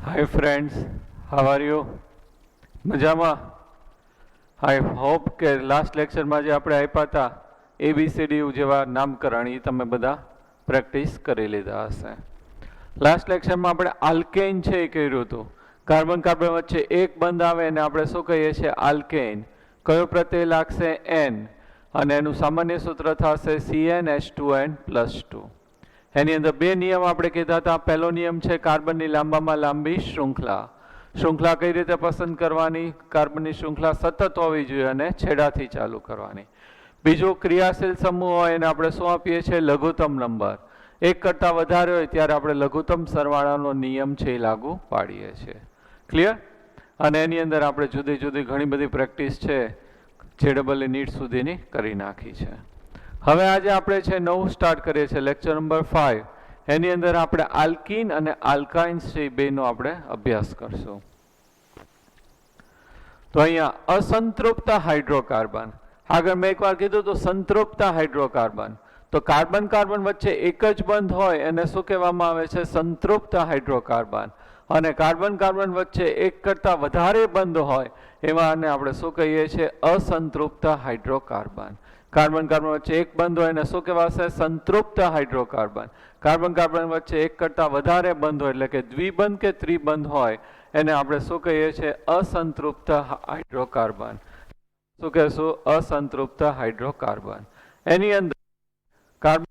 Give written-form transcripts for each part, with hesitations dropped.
Hi friends, how are you? મજામાં? I hope કે last લેક્ચરમાં જે આપણે આપ્યા હતા ABCD જેવા નામકરણ એ તમે બધા પ્રેક્ટિસ કરી લીધા હશે. લાસ્ટ લેક્ચરમાં આપણે આલ્કેન છે એ કર્યું હતું. કાર્બન કાર્બન વચ્ચે એક બંધ આવે અને આપણે શું કહીએ છીએ? આલ્કેન. કયો પ્રત્યય લાગશે? N, અને એનું સામાન્ય સૂત્ર થશે CnH2n+2. એની અંદર બે નિયમ આપણે કીધા હતા. પહેલો નિયમ છે કાર્બનની લાંબામાં લાંબી શૃંખલા. શૃંખલા કઈ રીતે પસંદ કરવાની? કાર્બનની શૃંખલા સતત હોવી જોઈએ અને છેડાથી ચાલુ કરવાની. બીજું, ક્રિયાશીલ સમૂહ હોય એને આપણે શું આપીએ છીએ? લઘુત્તમ નંબર. એક કરતાં વધારે હોય ત્યારે આપણે લઘુત્તમ સરવાળાનો નિયમ છે એ લાગુ પાડીએ છીએ. ક્લિયર? અને એની અંદર આપણે જુદી જુદી ઘણી બધી પ્રેક્ટિસ છે JEE નીટ સુધીની કરી નાખી છે. હવે આજે આપણે છે નવું સ્ટાર્ટ કરીએ છીએ, લેક્ચર નંબર 5. એની અંદર આપણે આલ્કીન અને આલ્કાઇન્સ છે એ બેનો આપણે અભ્યાસ કરશું. તો અહીંયા અસંતૃપ્ત હાઇડ્રોકાર્બન. આગળ મેં એકવાર કીધું તો સંતૃપ્ત હાઇડ્રોકાર્બન. તો કાર્બન કાર્બન વચ્ચે એક જ બંધ હોય એને શું કહેવામાં આવે છે? સંતૃપ્ત હાઇડ્રોકાર્બન. અને કાર્બન કાર્બન વચ્ચે એક કરતાં વધારે બંધ હોય એમાં આપણે શું કહીએ છીએ? અસંતૃપ્ત હાઇડ્રોકાર્બન. કાર્બન કાર્બન વચ્ચે એક બંધ હોય એને શું કહેવાશે? સંતૃપ્ત હાઇડ્રોકાર્બન. કાર્બન કાર્બન વચ્ચે એક કરતાં વધારે બંધ હોય એટલે કે દ્વિબંધ કે ત્રિબંધ હોય એને આપણે શું કહીએ છીએ? અસંતૃપ્ત હાઇડ્રોકાર્બન. શું કહેશું? અસંતૃપ્ત હાઇડ્રોકાર્બન. એની અંદર કાર્બન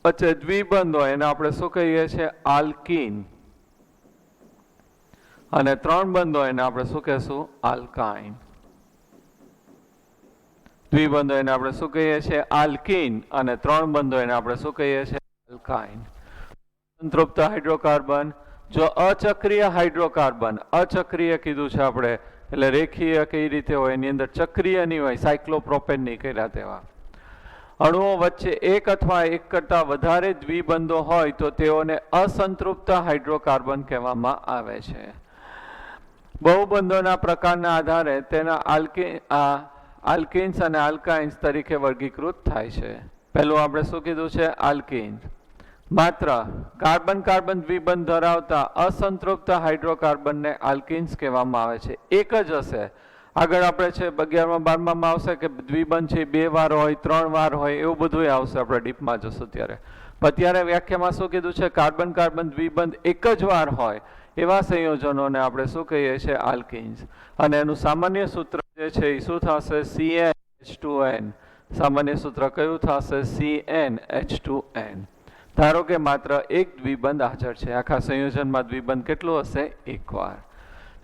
વચ્ચે દ્વિબંધ હોય એને આપણે શું કહીએ છીએ? આલ્કીન. અને ત્રણ બંધ હોય એને આપણે શું કહેશું? આલ્કાઇન. દ્વિબંધ હોય એને આપણે શું કહીએ છીએ? આલ્કીન. અને ત્રણ બંધ હોય એને આપણે શું કહીએ છીએ? આલ્કાઇન. સંતૃપ્ત હાઇડ્રોકાર્બન. જો અચક્રીય હાઇડ્રોકાર્બન, અચક્રીય કીધું છે આપણે એટલે રેખીય કઈ રીતે હોય? એની અંદર ચક્રીય નહીં હોય, સાયક્લોપ્રોપેન નહીં કર્યા તેવા અણુઓ વચ્ચે એક અથવા એક કરતાં વધારે દ્વિબંધો હોય તો તેઓને અસંતૃપ્ત હાઇડ્રોકાર્બન કહેવામાં આવે છે. બહુબંધોના પ્રકારના આધારે તેના આલ્કીન્સ અને આલ્કાઇન્સ તરીકે વર્ગીકૃત થાય છે. પહેલું આપણે શું કીધું છે? આલ્કીન્સ. માત્ર કાર્બન કાર્બન દ્વિબંધ ધરાવતા અસંતૃપ્ત હાઇડ્રોકાર્બનને આલ્કીન્સ કહેવામાં આવે છે. એક જ હશે. આગળ આપણે છે 11માં 12માં આવશે કે દ્વિબંધ છે 2 વાર હોય, 3 વાર હોય, એવું બધું આવશે. આપણે ડીપમાં જશું ત્યારે. પણ અત્યારે વ્યાખ્યામાં શું કીધું છે? કાર્બન કાર્બન દ્વિબંધ એક જ વાર હોય એવા સંયોજનોને આપણે શું કહીએ છીએ? આલ્કીન્સ. અને એનું સામાન્ય સૂત્ર જે છે એ શું થશે? CnH2n. સામાન્ય સૂત્ર કયું થશે? CnH2n. ધારો કે માત્ર એક દ્વિબંધ હાજર છે. આખા સંયોજનમાં દ્વિબંધ કેટલું હશે? એક વાર.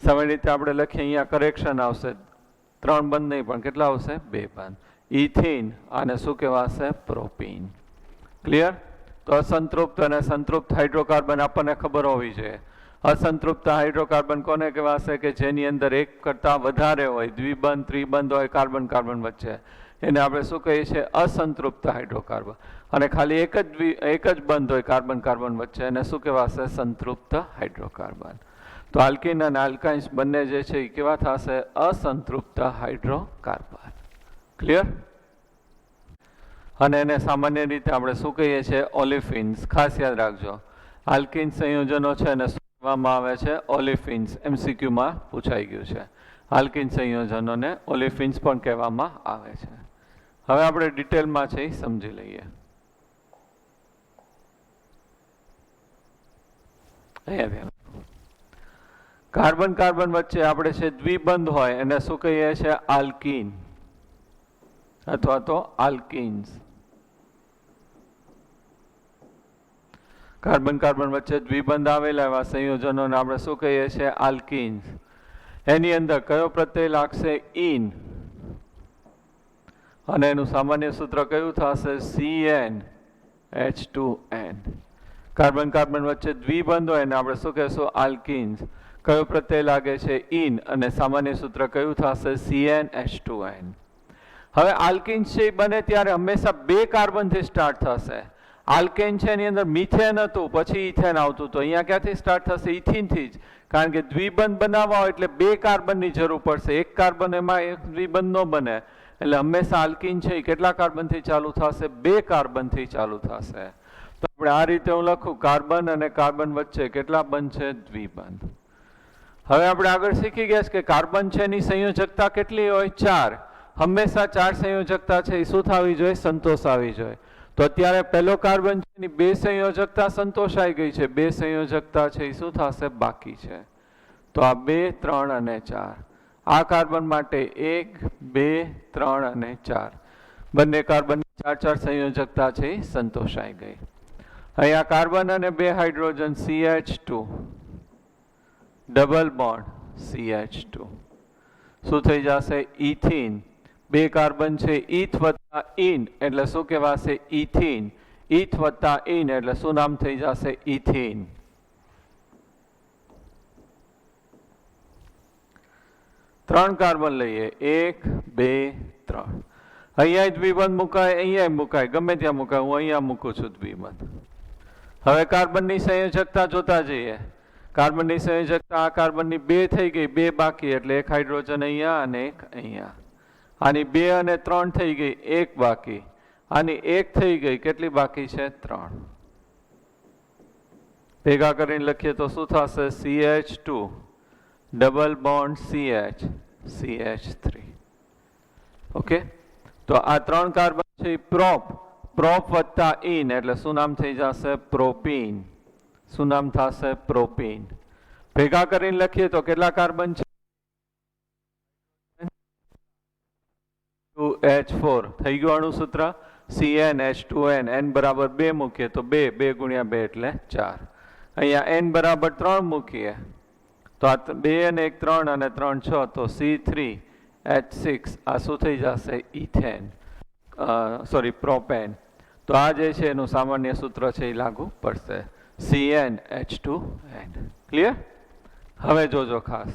સામાન્ય રીતે આપણે લખીએ, અહીંયા કરેક્શન આવશે. 3 બંધ નહીં પણ કેટલા આવશે? 2 બંધ. ઇથીન અને શું કહેવાશે? પ્રોપીન. ક્લિયર? તો અસંતૃપ્ત અને સંતૃપ્ત હાઇડ્રોકાર્બન આપણને ખબર હોવી જોઈએ. અસંતૃપ્ત હાઇડ્રોકાર્બન કોને કહેવાશે? કે જેની અંદર એક કરતાં વધારે હોય, દ્વિબંધ ત્રિબંધ હોય કાર્બન કાર્બન વચ્ચે, એને આપણે શું કહીએ છીએ? અસંતૃપ્ત હાઇડ્રોકાર્બન. અને ખાલી એક જ બંધ હોય કાર્બન કાર્બન વચ્ચે એને શું કહેવાશે? સંતૃપ્ત હાઇડ્રોકાર્બન. તો આલ્કીન અને આલ્કાઇન્સ બંને જે છે એ કેવા થશે? અસંતૃપ્ત હાઇડ્રોકાર્બન. ક્લિયર? અને એને સામાન્ય રીતે આપણે શું કહીએ છીએ? ઓલિફિન્સ. ખાસ યાદ રાખજો, આલ્કીન સંયોજનો છે એને શું કહેવામાં આવે છે? ઓલિફિન્સ. MCQમાં પૂછાઈ ગયું છે. આલ્કીન સંયોજનોને ઓલિફિન્સ પણ કહેવામાં આવે છે. હવે આપણે ડિટેલમાં છે એ સમજી લઈએ. અહીંયા કાર્બન કાર્બન વચ્ચે આપણે છે દ્વિબંધ હોય એને શું કહીએ છીએ? આલ્કીન અથવા તો આલ્કીન્સ. કાર્બન કાર્બન વચ્ચે દ્વિબંધ આવેલા એવા સંયોજનોને આપણે શું કહીએ છીએ? આલ્કીન્સ. એની અંદર કયો પ્રત્યય લાગશે? ઇન. અને એનું સામાન્ય સૂત્ર કયું થશે? CnH2n. કાર્બન કાર્બન વચ્ચે દ્વિબંધ હોય એને આપણે શું કહેશું? આલ્કીન્સ. કયો પ્રત્યય લાગે છે? ઇન. અને સામાન્ય સૂત્ર કયું થશે? CnH2n. હવે આલ્કીન્સ છે બને ત્યારે હંમેશા 2 કાર્બનથી સ્ટાર્ટ થશે. આલ્કેન છે એની અંદર મિથેન હતું, પછી ઇથેન આવતું. તો અહીંયા ક્યાંથી સ્ટાર્ટ થશે? ઇથિનથી જ. કારણ કે દ્વિબંધ બનાવવા હોય એટલે 2 કાર્બનની જરૂર પડશે. એક કાર્બન એમાં એક દ્વિબંધ ન બને એટલે હંમેશા આલ્કીન છે એ કેટલા કાર્બનથી ચાલુ થશે? 2 કાર્બનથી ચાલુ થશે. તો આપણે આ રીતે હું લખું કાર્બન અને કાર્બન વચ્ચે કેટલા બંધ છે? દ્વિબંધ. હવે આપણે આગળ શીખી ગયા કે કાર્બન છે એની સંયોજકતા કેટલી હોય? 4. હંમેશા 4 સંયોજકતા છે એ શું થવી જોઈએ? સંતોષાવી જોઈએ. તો અત્યારે પહેલો કાર્બન છે એની 2 સંયોજકતા સંતોષાઈ ગઈ છે, 2 સંયોજકતા છે એ શું થશે? બાકી છે. તો આ 2, 3 અને 4. આ કાર્બન માટે 1, 2, 3 અને 4 બંને કાર્બનની 4 સંયોજકતા છે એ સંતોષાઈ ગઈ. અહીંયા કાર્બન અને 2 hydrogen CH2 double bond CH2 શું થઈ જશે? ઇથીન. 2 કાર્બન છે ઇથ વત્તા ઇન એટલે શું કહેવાશે? ઇથીન. ઇથ વત્તા ઇન એટલે શું નામ થઈ જશે? ઇથીન. ત્રણ કાર્બન લઈએ 1, 2, 3. અહીંયા દ્વિબંધ મુકાય, અહીંયા મુકાય, ગમે ત્યાં મુકાય. હું અહીંયા મૂકું છું દ્વિબંધ. હવે કાર્બનની સંયોજકતા જોતા જઈએ. કાર્બનની સંયોજકતા આ કાર્બનની 2 થઈ ગઈ, 2 બાકી એટલે 1 હાઇડ્રોજન અહીંયા અને 1 અહીંયા. આની 2 અને 3 થઈ ગઈ, 1 બાકી. આની 1 થઈ ગઈ, કેટલી બાકી છે? 3. ભેગા કરીને લખીએ તો શું થશે? CH2 double bond CH CH3. Okay, તો આ 3 કાર્બન છે પ્રોપ. પ્રોપ વત્તા ઇન એટલે શું નામ થઈ જશે? પ્રોપીન. શું નામ થશે? પ્રોપીન. ભેગા કરીને લખીએ તો કેટલા કાર્બન છે? 2H4 થઈ ગયું અણુસૂત્ર. CnH2n n બરાબર 2 મૂકીએ તો 2, 2 ગુણ્યા 2 એટલે 4. અહીંયા n બરાબર 3 મૂકીએ તો આ 2 અને 1 3 અને 3 6 તો C3H6 આ શું થઈ જશે? ઇથેન. Sorry, propane. તો આ જે છે એનું સામાન્ય સૂત્ર છે એ લાગુ પડશે. CnH2n. ક્લિયર? હવે જોજો ખાસ.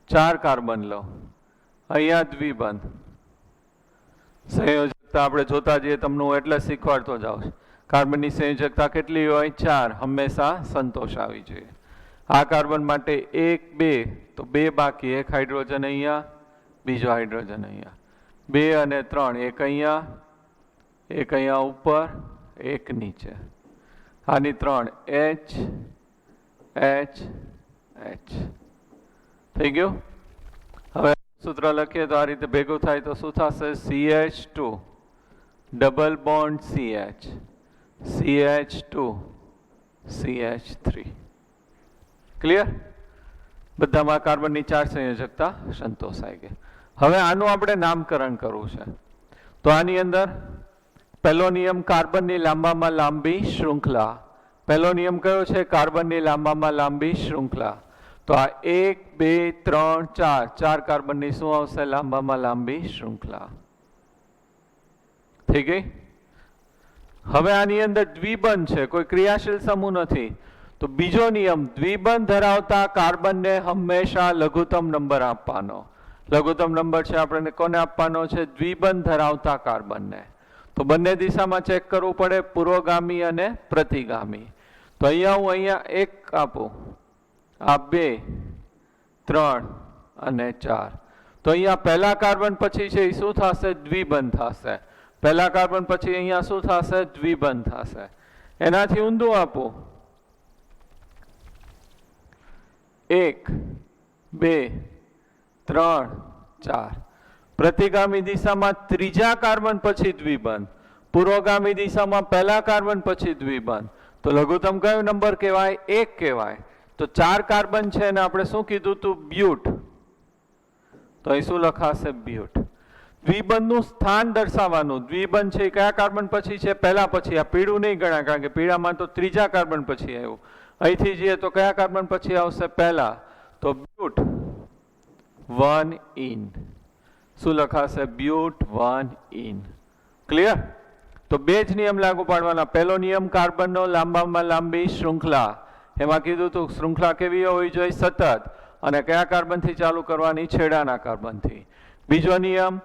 ચાર કાર્બન લો, અહીંયા દ્વિબંધ. સંયોજકતા આપણે જોતા જઈએ, તમને હું એટલે શીખવાડતો જાઉં. કાર્બનની સંયોજકતા કેટલી હોય? 4. હંમેશા સંતોષ આવી જોઈએ. આ કાર્બન માટે 1, 2 તો 2 બાકી, 1 હાઇડ્રોજન અહીંયા, બીજો હાઇડ્રોજન અહીંયા. 2 અને 3, 1 અહીંયા, 1 અહીંયા ઉપર, 1 નીચે. આની 3 H H H થઈ ગયું. હવે સૂત્ર લખીએ તો આ રીતે ભેગું થાય તો શું થશે? CH2 double bond CH CH2 CH3. Clear? બધામાં કાર્બનની 4 સંયોજકતા સંતોષાઈ ગઈ. હવે આનું આપણે નામકરણ કરવું છે. તો આની અંદર પહેલો નિયમ કાર્બનની લાંબામાં લાંબી શૃંખલા. પહેલો નિયમ કયો છે? કાર્બનની લાંબામાં લાંબી શૃંખલા. તો આ 1, 2, 3, 4 4 કાર્બનની શું આવશે? લાંબામાં લાંબી શૃંખલા. થઈ ગઈ. હવે આની અંદર દ્વિબંધ છે, કોઈ ક્રિયાશીલ સમૂહ નથી. તો બીજો નિયમ, દ્વિબંધ ધરાવતા કાર્બનને હંમેશા લઘુત્તમ નંબર આપવાનો. લઘુત્તમ નંબર છે આપણને કોને આપવાનો છે? દ્વિબંધ ધરાવતા કાર્બનને. તો બંને દિશામાં ચેક કરવું પડે, પૂર્વગામી અને પ્રતિગામી. તો અહીંયા હું અહીંયા 1 આપું, આ 2, 3 અને 4. તો અહીંયા પહેલા કાર્બન પછી છે એ શું થશે? દ્વિબંધ થશે. પહેલા કાર્બન પછી અહીંયા શું થશે? દ્વિબંધ થશે. એનાથી ઊંધું આપું, 1, 2, 3, 4. પ્રતિગામી દિશામાં ત્રીજા કાર્બન પછી દ્વિબંધ, પૂર્વગામી દિશામાં પહેલા કાર્બન પછી દ્વિબંધ. તો લઘુત્તમ કયો નંબર કહેવાય? 1 કહેવાય. તો 4 કાર્બન છે અને આપણે શું કીધું હતું? બ્યુટ. તો અહીં શું લખાશે? બ્યુટ. દ્વિબંધનું સ્થાન દર્શાવવાનું. દ્વિબંધ છે કયા કાર્બન પછી છે? પહેલા પછી. આ પીળું નહીં ગણાય, કારણ કે પીળામાં તો ત્રીજા કાર્બન પછી આવ્યું. અહીંથી જઈએ તો કયા કાર્બન પછી આવશે? પહેલા. તો બ્યુટ 1 ઇન. શું લખાશે? બ્યુટ 1 ઇન. ક્લિયર? તો 2 જ નિયમ લાગુ પાડવાના. પહેલો નિયમ કાર્બનનો લાંબામાં લાંબી શૃંખલા. એમાં કીધું તું શૃંખલા કેવી હોવી જોઈએ? સતત. અને કયા કાર્બનથી ચાલુ કરવાની? છેડાના કાર્બનથી. બીજો નિયમ,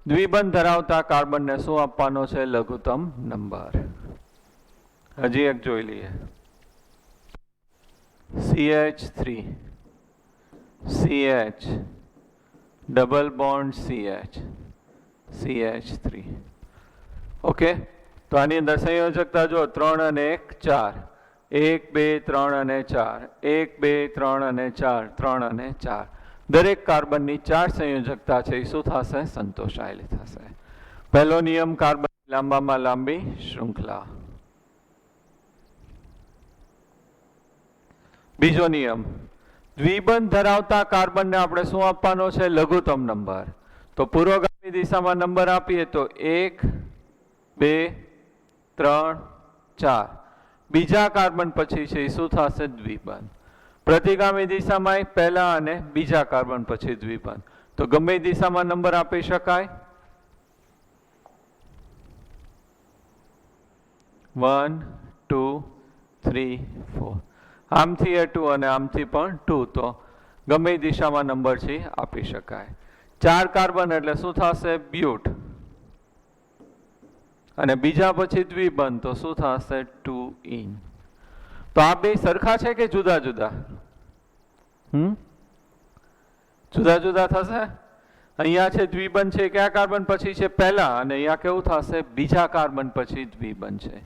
દ્વિબંધ ધરાવતા કાર્બનને શું આપવાનો છે? લઘુત્તમ નંબર. હજી એક જોઈ લઈએ. CH3 CH double bond CH, CH3. Okay, તો આની અંદર સંયોજકતા જો 3 અને 1 4, 1 2 3 અને 4, 1 2 3 અને 4, 3 અને 4. દરેક કાર્બનની 4 સંયોજકતા છે એ શું થશે? સંતોષાયેલી થશે. પહેલો નિયમ કાર્બન લાંબામાં લાંબી શૃંખલા. બીજો નિયમ, દ્વિબંધ ધરાવતા કાર્બનને આપણે શું આપવાનો છે? લઘુત્તમ નંબર. તો પૂર્વગામી દિશામાં નંબર આપીએ તો 1 2 3 4. બીજા કાર્બન પછી છે એ શું થશે? દ્વિબંધ. પ્રતિગામી દિશામાં પહેલા અને બીજા કાર્બન પછી દ્વિબંધ. તો ગમે દિશામાં નંબર આપી શકાય. 1 2 3 4. આમથી 2 અને આમથી પણ 2, તો ગમે દિશામાં નંબર છે આપી શકાય. 4 કાર્બન એટલે શું થશે? બ્યુટ. અને બીજા પછી દ્વિબંધ તો શું થશે? 2 ઇન. તો આ બે સરખા છે કે જુદા જુદા? જુદા જુદા થશે. અહીંયા છે દ્વિબંધ છે કયા કાર્બન પછી છે? પહેલા. અને અહીંયા કેવું થશે? બીજા કાર્બન પછી દ્વિબંધ છે.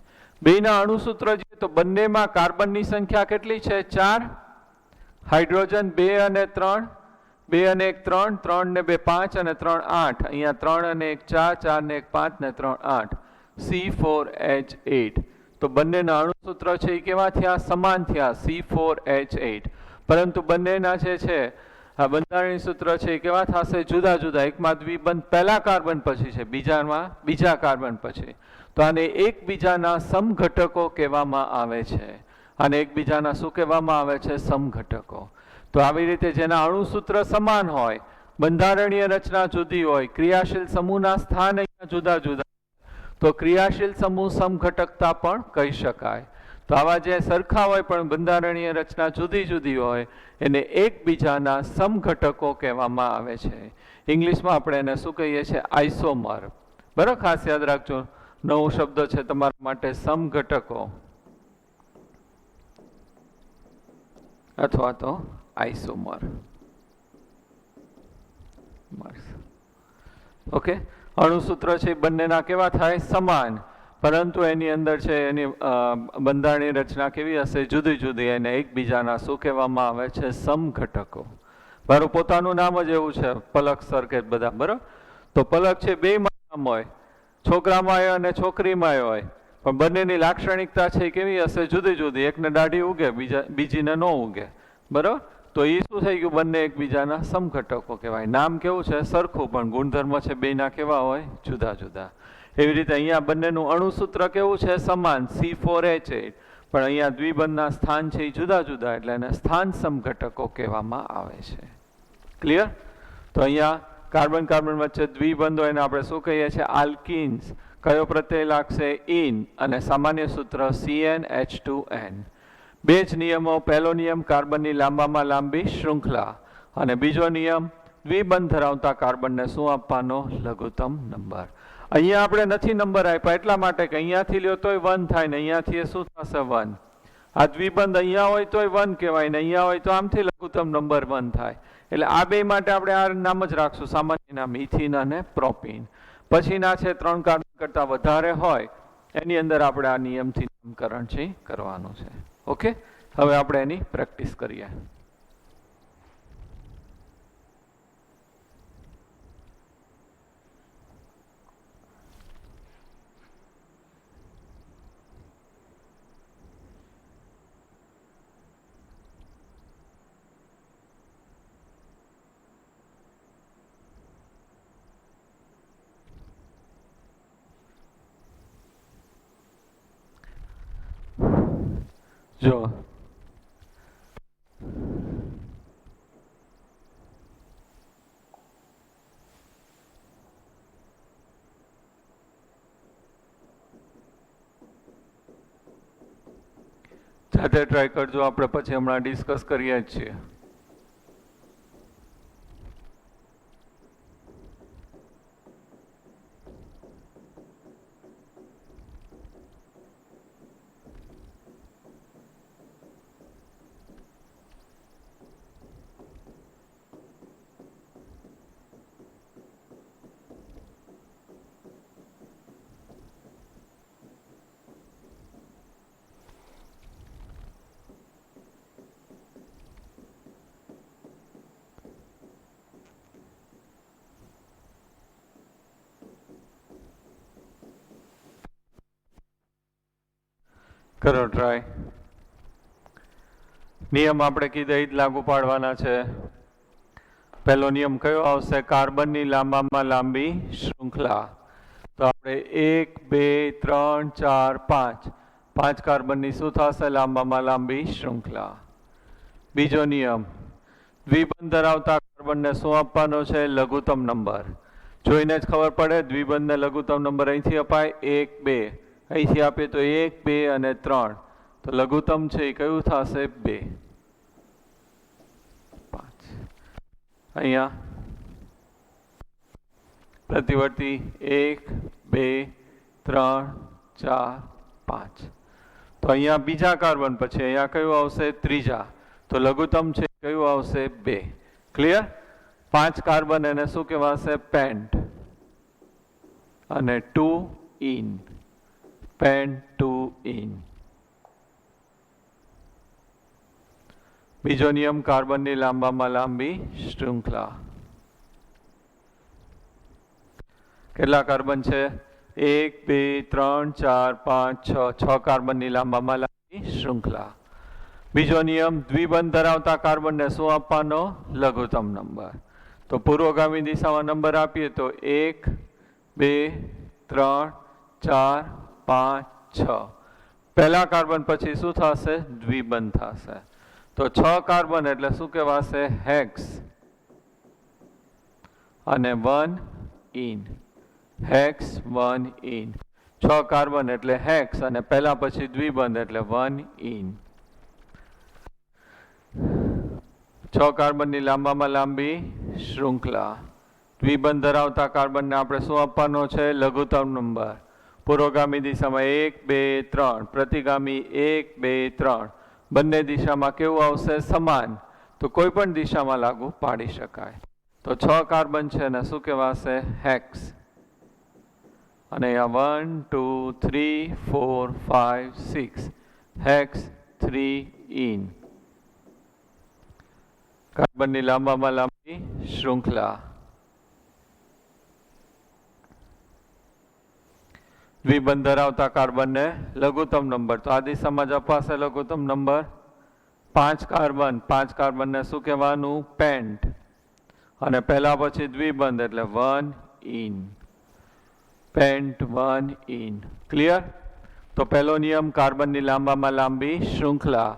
બેના અણુસૂત્ર જોઈએ તો બંનેમાં કાર્બનની સંખ્યા કેટલી છે? 4. હાઇડ્રોજન 2 અને 3, 2 અને 1 3, 3 ને 2 5 અને 3 8. અહીંયા 3 અને 1 4, 4 ને 1 5 ને 3 8. C4H8. તો બંનેના અણુસૂત્ર છે એ કેવા થયા? સમાન થયા, C4H8. પરંતુ બંનેના જે છે આ બંધારણીય સૂત્ર છે એ કેવા થશે? જુદા જુદા. એકમાં દ્વિબંધ પહેલા કાર્બન પછી છે, બીજામાં બીજા કાર્બન પછી. તો આને એકબીજાના સમઘટકો કહેવામાં આવે છે. આને એકબીજાના શું કહેવામાં આવે છે? સમઘટકો. તો આવી રીતે જેના અણુસૂત્ર સમાન હોય, બંધારણીય રચના જુદી હોય, ક્રિયાશીલ સમૂહના સ્થાન અહીંયા જુદા જુદા, તો ક્રિયાશીલ સમૂહ સમઘટકતા પણ કહી શકાય. તો આવા જે સરખા હોય પણ બંધારણીય રચના જુદી જુદી હોય એને એકબીજાના સમઘટકો કહેવામાં આવે છે. ઇંગ્લિશમાં આપણે એને શું કહીએ છીએ? આઇસોમર. બરાબર, ખાસ યાદ રાખજો. નવો શબ્દ છે તમારા માટે, સમઘટકો અથવા તો આઇસોમર. ઓકે, અણુસૂત્ર છે બંનેના કેવા થાય? સમાન. પરંતુ એની અંદર છે એની બંધારણીય રચના કેવી હશે? જુદી જુદી. એને એકબીજાના શું કહેવામાં આવે છે? સમઘટકો. મારું પોતાનું નામ જ એવું છે, પલક સર કે બધા. બરાબર, તો પલક છે બેયમાં નામ હોય, છોકરામાં અને છોકરીમાં હોય, પણ બંનેની લાક્ષણિકતા છે કેવી હશે? જુદી જુદી. એકને દાઢી ઉગે, બીજીને ન ઉગે. બરાબર, તો એ શું થઈ ગયું? બંને એકબીજાના સમઘટકો કહેવાય. નામ કેવું છે? સરખું, પણ ગુણધર્મ છે બેયના કેવા હોય? જુદા જુદા. એવી રીતે અહીંયા બંનેનું અણુસૂત્ર કેવું છે? સમાન, C4H8. પણ અહીંયા દ્વિબંધના સ્થાન છે એ જુદા જુદા, એટલે એને સ્થાન સમઘટકો કહેવામાં આવે છે. ક્લિયર? તો અહીંયા કાર્બન કાર્બન વચ્ચે દ્વિબંધો એને આપણે શું કહીએ છીએ? આલ્કિન્સ. કયો પ્રત્યય લાગશે? ઇન. અને સામાન્ય સૂત્ર CnH2n. બે જ નિયમો. પહેલો નિયમ કાર્બનની લાંબામાં લાંબી શૃંખલા, અને બીજો નિયમ દ્વિબંધ ધરાવતા કાર્બનને શું આપવાનો? લઘુત્તમ નંબર. અહીંયા આપણે નથી નંબર આપ્યા એટલા માટે કે અહીંયાથી લ્યો તોય 1 થાય ને અહીંયાથી શું થશે? 1. આ દ્વિબંધ અહીંયા હોય તોય 1 કહેવાય ને અહીંયા હોય તો આમથી લઘુત્તમ નંબર 1 થાય. એટલે આ બે માટે આપણે આ નામ જ રાખશું, સામાન્ય નામ, ઇથિન અને પ્રોપિન. પછીના છે 3 કાર્બન કરતા વધારે હોય એની અંદર આપણે આ નિયમથી નામકરણ છે કરવાનું છે. ઓકે, હવે આપણે એની પ્રેક્ટિસ કરીએ. જો જાતે ટ્રાય કરજો, આપણે પછી હમણાં ડિસ્કસ કરીએ જ છીએ. કરો ટ્રાય. નિયમ આપણે કીધા એ જ લાગુ પાડવાના છે. પહેલો નિયમ કયો આવશે? કાર્બનની લાંબામાં લાંબી શૃંખલા. તો આપણે 1 2 3 4 5 5 કાર્બનની શું થશે? લાંબામાં લાંબી શૃંખલા. બીજો નિયમ, દ્વિબંધ ધરાવતા કાર્બનને શું આપવાનો છે? લઘુત્તમ નંબર. જોઈને જ ખબર પડે દ્વિબંધને લઘુત્તમ નંબર અહીંથી અપાય 1 2, અહીંથી આપીએ તો 1 2 અને 3. તો લઘુત્તમ છે એ કયું થશે? 2 5. અહીંયા પ્રતિવર્તી 1 2 3 4 5. તો અહીંયા બીજા કાર્બન પછી અહીંયા કયું આવશે? ત્રીજા. તો લઘુત્તમ છે કયું આવશે? 2. ક્લિયર? 5 કાર્બન એને શું કહેવાશે? પેન્ટ. અને 2 ઇન. Pant 2 in. બીજો નિયમ, કાર્બનની લાંબામાં લાંબી શૃંખલા. કેટલા કાર્બન છે? 1 2 3 4 5 6. 6 કાર્બનની લાંબામાં લાંબી શૃંખલા. બીજો નિયમ, દ્વિબંધ ધરાવતા કાર્બનને શું આપવાનો? લઘુત્તમ નંબર. તો પૂર્વગામી દિશામાં નંબર આપીએ તો 1 2 3 4 5 6. પહેલા કાર્બન પછી શું થશે? દ્વિબંધ થશે. તો 6 કાર્બન એટલે શું કહેવાશે? હેક્સ. અને 1 ઇન. Hex 1 in. 6 કાર્બન એટલે હેક્સ અને પહેલા પછી દ્વિબંધ એટલે 1 ઇન. 6 કાર્બનની લાંબામાં લાંબી શૃંખલા. દ્વિબંધ ધરાવતા કાર્બનને આપણે શું આપવાનો છે? લઘુત્તમ નંબર. પૂર્વગામી દિશામાં 1 2 3, પ્રતિગામી 1 2 3. બંને દિશામાં કેવું આવશે? સમાન. તો કોઈ પણ દિશામાં લાગુ પાડી શકાય. તો 6 કાર્બન છે ને શું કહેવાશે? હેક્સ. અને અહીંયા 1 2 3 4 5 6. Hex 3 in. કાર્બનની લાંબામાં લાંબી શૃંખલા. દ્વિબંધ ધરાવતા કાર્બનને લઘુત્તમ નંબર. તો આ દિશામાં જ અપાશે લઘુત્તમ નંબર. 5 કાર્બન. 5 કાર્બનને શું કહેવાનું? પેન્ટ. અને પહેલા પછી દ્વિબંધ એટલે 1 ઇન. Pant 1 in. ક્લિયર? તો પહેલો નિયમ, કાર્બનની લાંબામાં લાંબી શૃંખલા.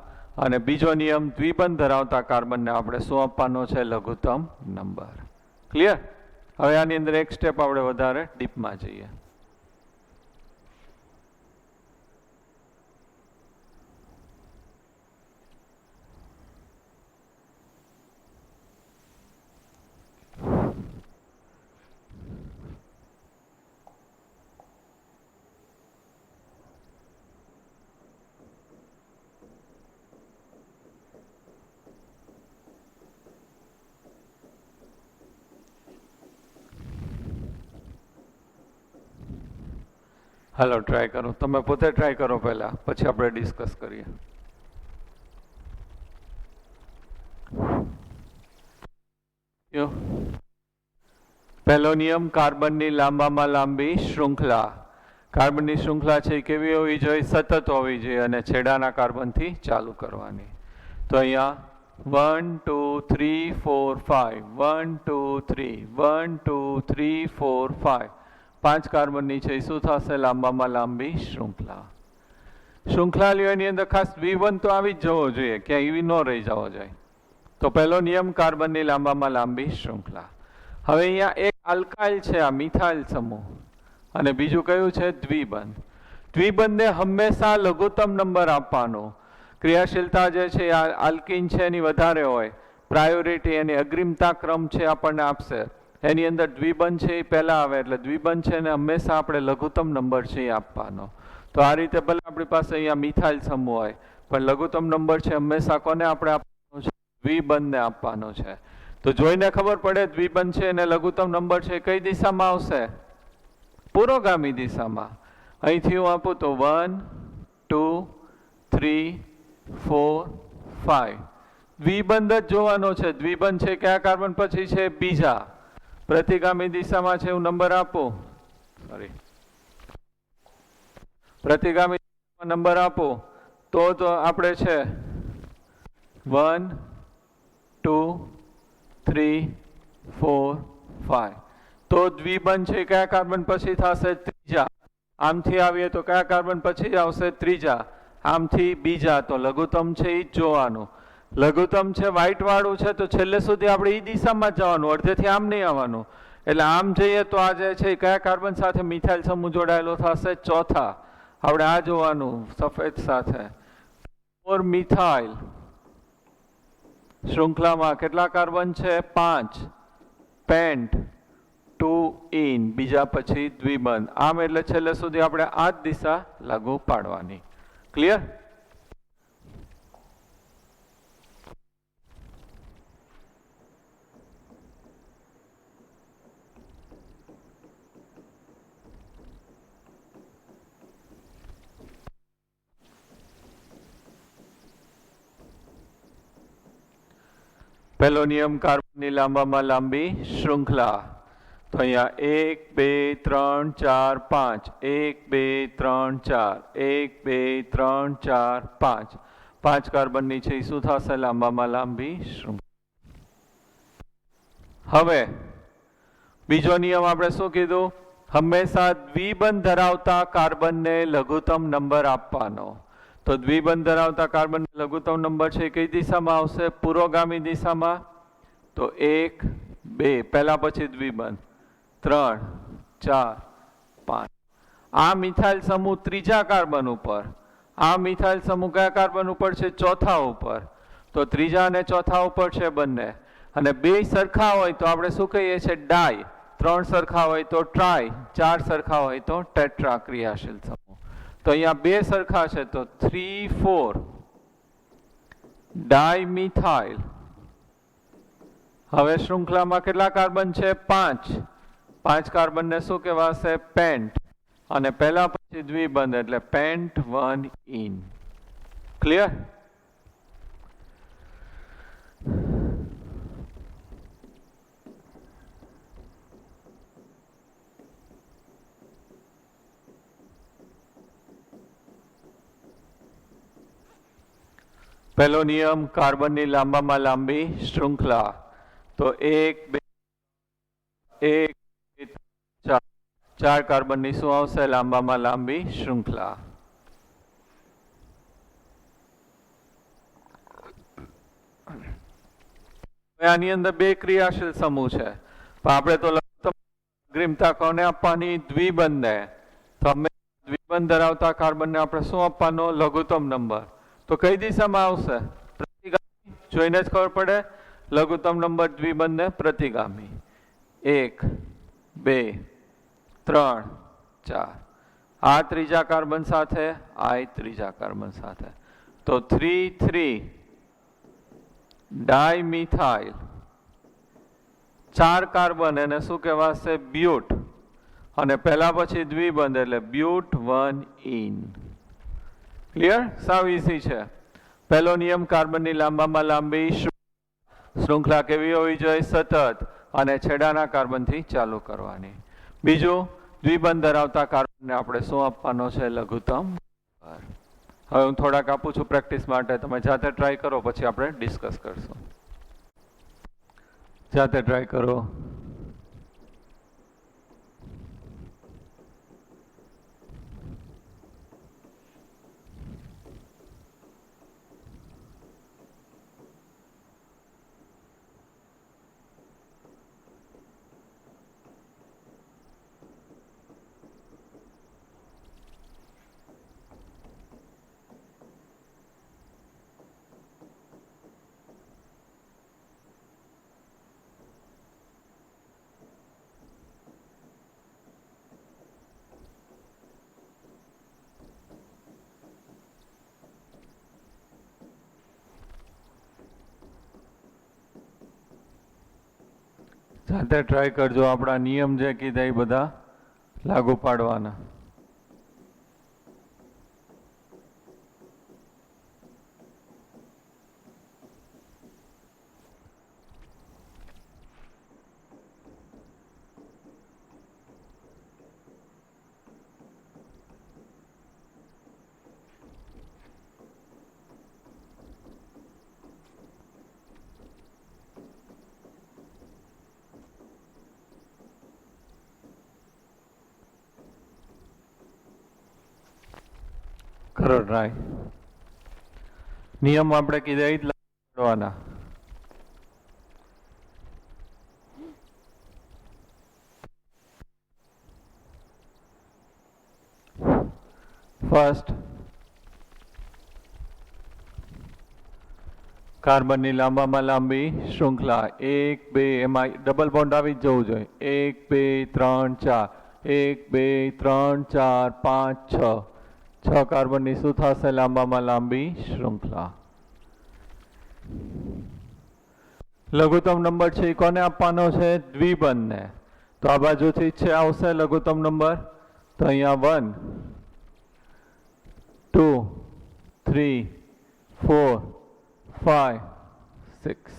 અને બીજો નિયમ, દ્વિબંધ ધરાવતા કાર્બનને આપણે શું આપવાનો છે? લઘુત્તમ નંબર. ક્લિયર? હવે આની અંદર એક સ્ટેપ આપણે વધારે ડીપમાં જઈએ. હાલો ટ્રાય કરો. તમે પોતે ટ્રાય કરો પહેલા, પછી આપણે ડિસ્કસ કરીએ. પહેલો નિયમ, કાર્બનની લાંબામાં લાંબી શૃંખલા. કાર્બનની શૃંખલા છે એ કેવી હોવી જોઈએ? સતત હોવી જોઈએ અને છેડાના કાર્બનથી ચાલુ કરવાની. તો અહીંયા 1 2 3 4 5, 1 2 3, 1 2 3 4 5. 5 કાર્બનની છે એ શું થશે? લાંબામાં લાંબી શૃંખલા. શૃંખલાલીઓની અંદર ખાસ દ્વિબંધ તો આવી જ જવો જોઈએ, ક્યાંય એવી ન રહી જવો જોઈએ. તો પહેલો નિયમ, કાર્બનની લાંબામાં લાંબી શૃંખલા. હવે અહીંયા એક આલ્કાઇલ છે, આ મિથાઇલ સમૂહ, અને બીજું કયું છે? દ્વિબંધ. દ્વિબંધને હંમેશા લઘુત્તમ નંબર આપવાનો. ક્રિયાશીલતા જે છે આલ્કીન છે એની વધારે હોય, પ્રાયોરિટી એની અગ્રિમતા ક્રમ છે આપણને આપશે. એની અંદર દ્વિબંધ છે એ પહેલા આવે, એટલે દ્વિબંધ છે ને હંમેશા આપણે લઘુત્તમ નંબર છે એ આપવાનો. તો આ રીતે ભલે આપણી પાસે અહીંયા મિથાઇલ સમૂહ હોય, પણ લઘુત્તમ નંબર છે હંમેશા કોને આપણે આપવાનો છે? દ્વિબંધને આપવાનો છે. તો જોઈને ખબર પડે દ્વિબંધ છે અને લઘુત્તમ નંબર છે કઈ દિશામાં આવશે? પુરોગામી દિશામાં. અહીંથી હું આપું તો 1 2 3 4 5. દ્વિબંધ જ જોવાનો છે. દ્વિબંધ છે કયા કાર્બન પછી છે? બીજા. પ્રતિગામી દિશામાં છે, હું નંબર આપું, સોરી, પ્રતિગામી નંબર આપો તો આપણે છે 1 2 3 4 5 તો દ્વિબંધ છે કયા કાર્બન પછી થશે ત્રીજા આમથી આવીએ તો કયા કાર્બન પછી આવશે ત્રીજા આમથી બીજા તો લઘુત્તમ છે એ જ જોવાનું લઘુત્તમ છે વ્હાઈટ વાળું છે તો છેલ્લે સુધી આપણે એ દિશામાં જ જવાનું અડધેથી આમ નહીં આવવાનું એટલે આમ જઈએ તો આ જે છે કયા કાર્બન સાથે મિથાઇલ સમૂહ જોડાયેલો થશે ચોથા આપણે આ જોવાનું સફેદ સાથે 4 મિથાઇલ શૃંખલામાં કેટલા કાર્બન છે 5 પેન્ટ 2 ઇન બીજા પછી દ્વિબંધ આમ એટલે છેલ્લે સુધી આપણે આ જ દિશા લાગુ પાડવાની ક્લિયર પહેલો નિયમ કાર્બનની લાંબામાં લાંબી શૃંખલા તો અહીંયા 1 2 3 4 5 1 2 3 4 1 2 3 4 5 5 કાર્બનની છે એ શું થશે લાંબામાં લાંબી શૃંખલા હવે બીજો નિયમ આપણે શું કીધું હંમેશા દ્વિબંધ ધરાવતા કાર્બનને લઘુત્તમ નંબર આપવાનો તો દ્વિબંધ ધરાવતા કાર્બન લઘુત્તમ નંબર છે કઈ દિશામાં આવશે પુરોગામી દિશામાં તો 1 2 પહેલા પછી દ્વિબંધ 3 4 5 આ મિથાઇલ સમૂહ ત્રીજા કાર્બન ઉપર આ મિથાઇલ સમૂહ કયા કાર્બન ઉપર છે ચોથા ઉપર તો ત્રીજા અને ચોથા ઉપર છે બંને અને બે સરખા હોય તો આપણે શું કહીએ છીએ ડાય 3 સરખા હોય તો ટ્રાય 4 સરખા હોય તો ટેટ્રા ક્રિયાશીલ સમૂહ તો અહીંયા બે સરખા છે તો 3 4 ડાયમિથાઇલ હવે શૃંખલામાં કેટલા કાર્બન છે 5 કાર્બનને શું કહેવાશે પેન્ટ અને પહેલા પછી દ્વિબંધ એટલે પેન્ટ 1 ઇન ક્લિયર પહેલો નિયમ કાર્બનની લાંબામાં લાંબી શૃંખલા તો 1 2 4 કાર્બનની શું આવશે લાંબામાં લાંબી શૃંખલા આની અંદર બે ક્રિયાશીલ સમૂહ છે પણ આપણે તો અગ્રિમતા કોને આપવાની દ્વિબંધને તો દ્વિબંધ ધરાવતા કાર્બનને આપણે શું આપવાનો લઘુત્તમ નંબર તો કઈ દિશામાં આવશે પ્રતિગામી જોઈને જ ખબર પડે લઘુત્તમ નંબર દ્વિબંધને પ્રતિગામી 1 2 3 4 આ ત્રીજા કાર્બન સાથે આ ત્રીજા કાર્બન સાથે તો 3 3 ડાયમિથાઇલ 4 કાર્બન એને શું કહેવાશે બ્યુટ અને પહેલા પછી દ્વિબંધ એટલે બ્યુટ 1 ઇન ક્લિયર સાવ ઈઝી છે પહેલો નિયમ કાર્બનની લાંબામાં લાંબી શૃંખલા કેવી હોવી જોઈએ સતત અને છેડાના કાર્બનથી ચાલુ કરવાની બીજું દ્વિબંધ ધરાવતા કાર્બનને આપણે શું આપવાનો છે લઘુત્તમ હવે હું થોડાક આપું છું પ્રેક્ટિસ માટે તમે જાતે ટ્રાય કરો પછી આપણે ડિસ્કસ કરશું જાતે ટ્રાય કરો જાતે ટ્રાય કરજો આપણા નિયમ જે કીધા એ બધા લાગુ પાડવાના કરો ટ્રાય. નિયમ આપણે કીધા એ જ લાગવાના. ફર્સ્ટ, કાર્બનની લાંબામાં લાંબી શૃંખલા 1 2 એમાં ડબલ બોન્ડ આવી જ જવું જોઈએ. 1 2 3 4 1 2 3 4 5 6 6 કાર્બનની શું થશે? લાંબામાં લાંબી શૃંખલા. લઘુત્તમ નંબર છે એ કોને આપવાનો છે? દ્વિબંધને. તો આ બાજુથી છે આવશે લઘુત્તમ નંબર. તો અહીંયા 1 2 3 4 5 6.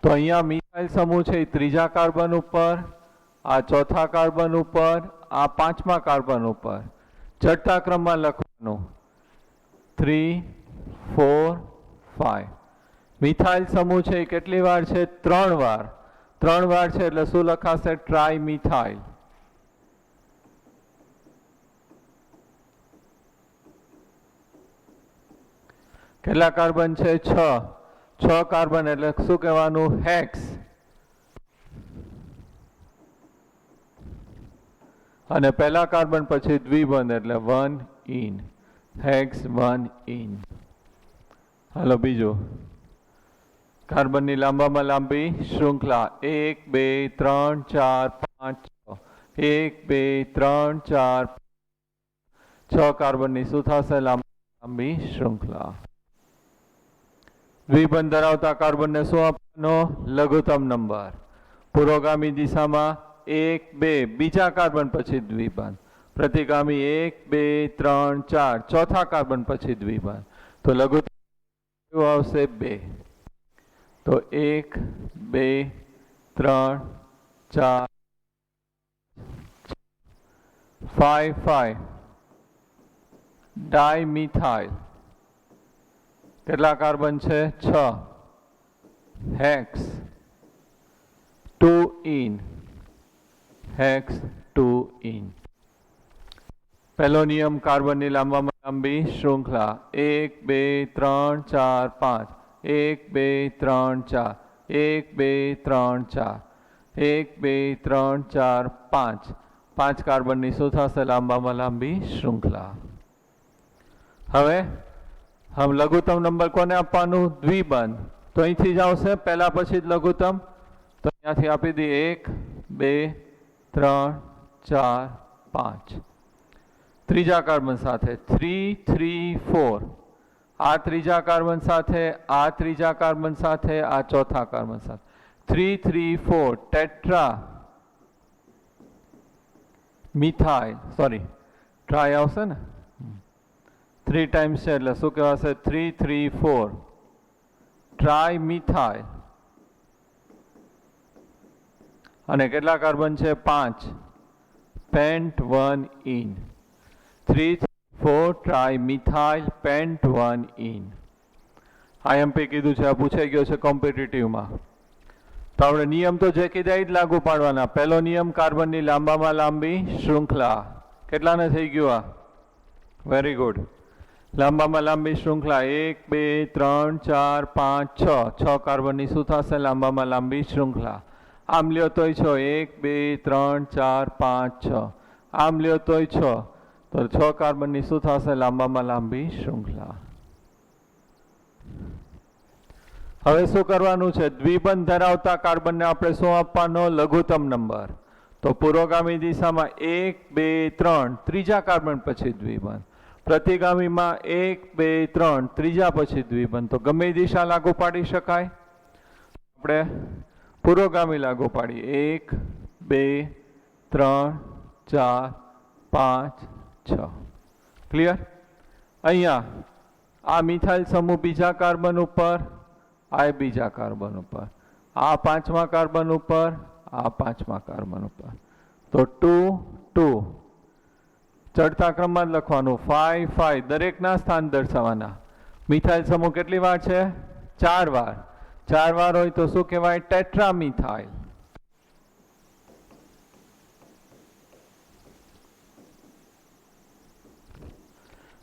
તો અહીંયા મિથાઇલ સમૂહ છે એ ત્રીજા કાર્બન ઉપર, આ ચોથા કાર્બન ઉપર, આ પાંચમા કાર્બન ઉપર ચડતા ક્રમમાં લખવાનું 3 4 5. મિથાઇલ સમૂહ છે એ કેટલી વાર છે? 3 વાર. 3 વાર છે એટલે શું લખાશે? Try methyl. કેટલા કાર્બન છે? 6. 6 કાર્બન એટલે શું કહેવાનું? હેક્સ. અને પહેલા કાર્બન પછી દ્વિબંધ એટલે 1 ઇન. Hex 1 in. હાલો બીજું. કાર્બનની લાંબામાં લાંબી શૃંખલા 1 2 3 4 5 6. 1 2 3 4 6 કાર્બનની શું થશે? લાંબી શૃંખલા. દ્વિબંધ ધરાવતા કાર્બનને શું આપવાનો? લઘુત્તમ નંબર. પુરોગામી દિશામાં 1 2 બીજા કાર્બન પછી દ્વિબંધ. પ્રતિગામી 1 2 3 4 ચોથા કાર્બન પછી દ્વિબંધ. તો લઘુત્તમ આવશે 2. તો 1 2 3 4 5 5. ડાયમિથાઇલ. કેટલા કાર્બન છે? 6. Hex 2 in. Hex 2 in. પહેલો નિયમ કાર્બનની લાંબામાં લાંબી શૃંખલા 1 2 3 4 5. 1 2 3 4 1 2 3 4 1 2 3 4 5. 5 કાર્બનની શું થશે? લાંબામાં લાંબી શૃંખલા. હવે હમ લઘુત્તમ નંબર કોને આપવાનું? દ્વિબંધ. તો અહીંથી જ આવશે પહેલા પછી જ લઘુત્તમ. તો અહીંયાથી આપી દઈએ 1 2 3 4 5. ત્રીજા કાર્બન સાથે 3 3 4. આ ત્રીજા કાર્બન સાથે, આ ત્રીજા કાર્બન સાથે, આ ચોથા કાર્બન સાથે 3 3 4. Tetra methyl. સોરી, ટ્રાય આવશે ને? 3 ટાઈમ્સ છે એટલે શું કહેવાશે? 3 3 4. Try methyl. અને કેટલા કાર્બન છે? 5. Pant 1 in. 3 4 try methyl pant 1 in. IMP કીધું છે, આ પૂછાઈ ગયો છે કોમ્પિટિટિવમાં. તો આપણે નિયમ તો જે કીધા એ જ લાગુ પાડવાના. પહેલો નિયમ કાર્બનની લાંબામાં લાંબી શૃંખલા. કેટલાને થઈ ગયું આ? Very good. લાંબામાં લાંબી શૃંખલા 1 2 3 4 5 6. 6 કાર્બનની શું થશે? લાંબામાં લાંબી શૃંખલા. આમ લ્યો તોય 6. 1 2 3 4 5 6. આમ લ્યો તોય 6. તો 6 કાર્બનની શું થશે? લાંબામાં લાંબી શૃંખલા. હવે શું કરવાનું છે? દ્વિબંધ ધરાવતા કાર્બનને આપણે શું આપવાનો? લઘુત્તમ નંબર. તો પુરોગામી દિશામાં 1 2 3 ત્રીજા કાર્બન પછી દ્વિબંધ. પ્રતિગામીમાં 1 2 3 ત્રીજા પછી દ્વિબંધ. તો ગમે દિશા લાગુ પાડી શકાય. આપણે પુરોગામી લાગુ પાડીએ 1 2 3 4 5 6. ક્લિયર? અહીંયા આ મિથાઇલ સમૂહ બીજા કાર્બન ઉપર, આ બીજા કાર્બન ઉપર, આ પાંચમા કાર્બન ઉપર, આ પાંચમા કાર્બન ઉપર. તો 2 2. ચડતા ક્રમમાં જ લખવાનું 5 5. દરેકના સ્થાન દર્શાવવાના. મિથાઇલ સમૂહ કેટલી વાર છે? 4 વાર. 4 વાર હોય તો શું કહેવાય? ટેટ્રામિથાઇલ.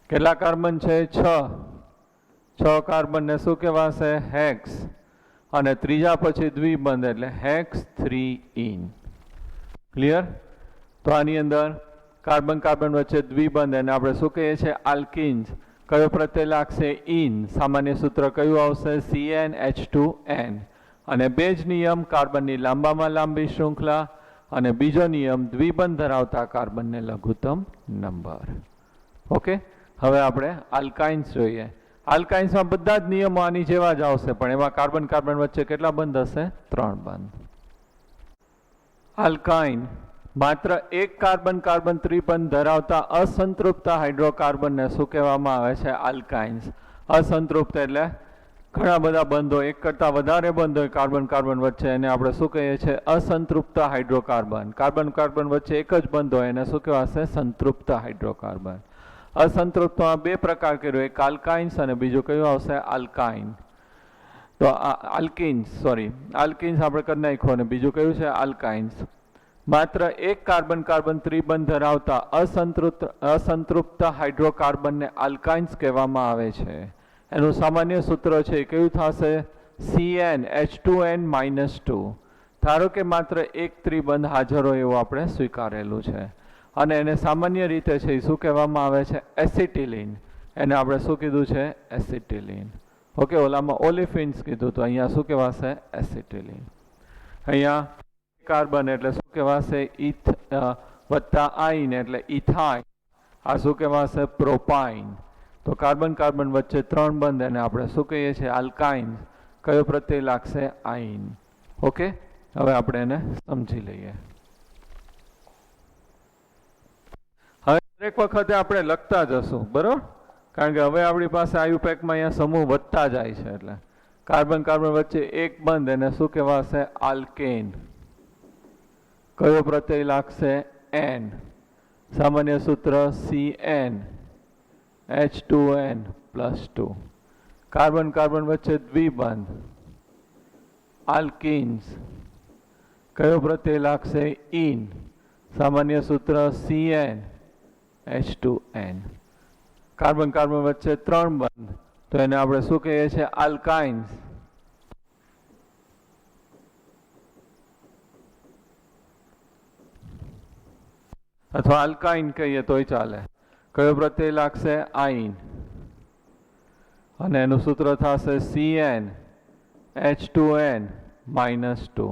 કેટલા કાર્બન છે? 6 કાર્બન ને શું કહેવાશે? હેક્સ. અને ત્રીજા પછી દ્વિબંધ એટલે હેક્સ 3 ક્લિયર? તો આની અંદર કાર્બન કાર્બન વચ્ચે દ્વિબંધ એને આપણે શું કહીએ છીએ? આલ્કિન્સ. કયો પ્રત્યય લાગશે? ઇન. સામાન્ય સૂત્ર કયું આવશે? CnH2n. અને બે જ નિયમ, કાર્બનની લાંબામાં લાંબી શૃંખલા અને બીજો નિયમ દ્વિબંધ ધરાવતા કાર્બનને લઘુત્તમ નંબર. ઓકે, હવે આપણે આલ્કાઇન્સ જોઈએ. આલ્કાઇન્સમાં બધા જ નિયમો આની જેવા જ આવશે, પણ એમાં કાર્બન કાર્બન વચ્ચે કેટલા બંધ હશે? 3 બંધ. આલ્કાઇન માત્ર એક કાર્બન કાર્બન ત્રિબંધ ધરાવતા અસંતૃપ્ત હાઇડ્રોકાર્બનને શું કહેવામાં આવે છે? આલ્કાઇન્સ. અસંતૃપ્ત એટલે ઘણા બધા બંધો, એક કરતાં વધારે બંધ હોય કાર્બન કાર્બન વચ્ચે, એને આપણે શું કહીએ છીએ? અસંતૃપ્ત હાઇડ્રોકાર્બન. કાર્બન કાર્બન વચ્ચે એક જ બંધ હોય એને શું કહેવાશે? સંતૃપ્ત હાઇડ્રોકાર્બન. અસંતૃપ્તમાં બે પ્રકાર કર્યો, એક આલ્કાઇન્સ અને બીજું કયું આવશે? આલ્કાઇન. તો આલ્કિન્સ આપણે કરી નાખ્યો અને બીજું કયું છે? આલ્કાઇન્સ. માત્ર એક કાર્બન કાર્બન ત્રિબંધ ધરાવતા અસંતૃપ્ત હાઇડ્રોકાર્બનને આલ્કાઇન્સ કહેવામાં આવે છે. એનું સામાન્ય સૂત્ર છે કયું થશે? CnH2n-2. ધારો કે માત્ર એક ત્રિબંધ હાજર હોય એવું આપણે સ્વીકારેલું છે અને એને સામાન્ય રીતે છે એ શું કહેવામાં આવે છે? એસિટિલિન. એને આપણે શું કીધું છે? એસિટિલિન. ઓકે, ઓલામાં ઓલિફિન્સ કીધું તો અહીંયા શું કહેવાશે? એસિટિલિન. અહીંયા કાર્બન એટલે શું કહેવાશે? ઇથ વત્તા આઇન એટલે ઇથાઇન. આ શું કહેવાશે? પ્રોપાઇન. તો કાર્બન કાર્બન વચ્ચે 3 બંધ એને આપણે શું કહીએ છીએ? આલ્કાઇન્સ. કયો પ્રત્યય લાગશે? આઇન. ઓકે, હવે આપણે એને સમજી લઈએ. હવે દરેક વખતે આપણે લખતા જશું, બરોબર? કારણ કે હવે આપણી પાસે આયુપેકમાં અહીંયા સમૂહ વધતા જાય છે, એટલે કાર્બન કાર્બન વચ્ચે એક બંધ એને શું કહેવાશે? આલ્કેન. કયો પ્રત્યય લાગશે? એન. સામાન્ય સૂત્ર CnH2n+2. કાર્બન કાર્બન વચ્ચે દ્વિબંધ આલ્કિન્સ. કયો પ્રત્યય લાગશે? ઇન. સામાન્ય સૂત્ર CnH2n. કાર્બન કાર્બન વચ્ચે 3 બંધ તો એને આપણે શું કહીએ છીએ? આલ્કાઇન્સ. અથવા આલ્કાઇન કહીએ તોય ચાલે. કયો પ્રત્યય લાગશે? આઇન. અને એનું સૂત્ર થશે CnH2n-2.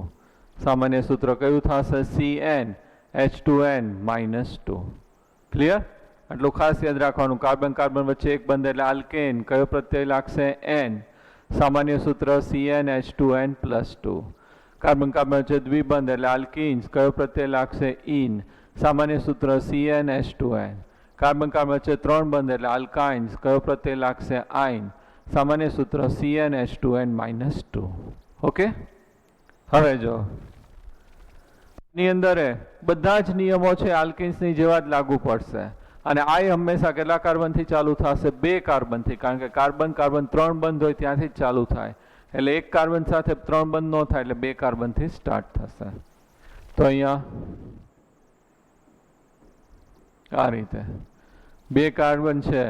સામાન્ય સૂત્ર કયું થશે? CnH2n-2. ક્લિયર? આટલું ખાસ યાદ રાખવાનું. કાર્બન કાર્બન વચ્ચે એક બંધ એટલે આલ્કેન. કયો પ્રત્યય લાગશે? એન. સામાન્ય સૂત્ર CnH2n+2. કાર્બન કાર્બન વચ્ચે દ્વિબંધ એટલે આલ્કિન્સ. કયો પ્રત્યય લાગશે? ઇન. સામાન્ય સૂત્ર CnH2n. કાર્બન કાર્બન વચ્ચે 3 બંધ એટલે આલ્કાઇન્સ. કયો પ્રત્યય લાગશે? આઇન. સામાન્ય સૂત્ર CnH2n-2. ઓકે, હવે જો ની અંદર બધા જ નિયમો છે આલ્કિન્સની જેવા જ લાગુ પડશે. અને આ હંમેશા કેટલા કાર્બનથી ચાલુ થશે? 2 કાર્બનથી. કારણ કે કાર્બન કાર્બન 3 બંધ હોય ત્યાંથી જ ચાલુ થાય. એટલે એક કાર્બન સાથે 3 બંધ ન થાય એટલે 2 કાર્બનથી સ્ટાર્ટ થશે. તો અહીંયા આ રીતે 2 કાર્બન છે.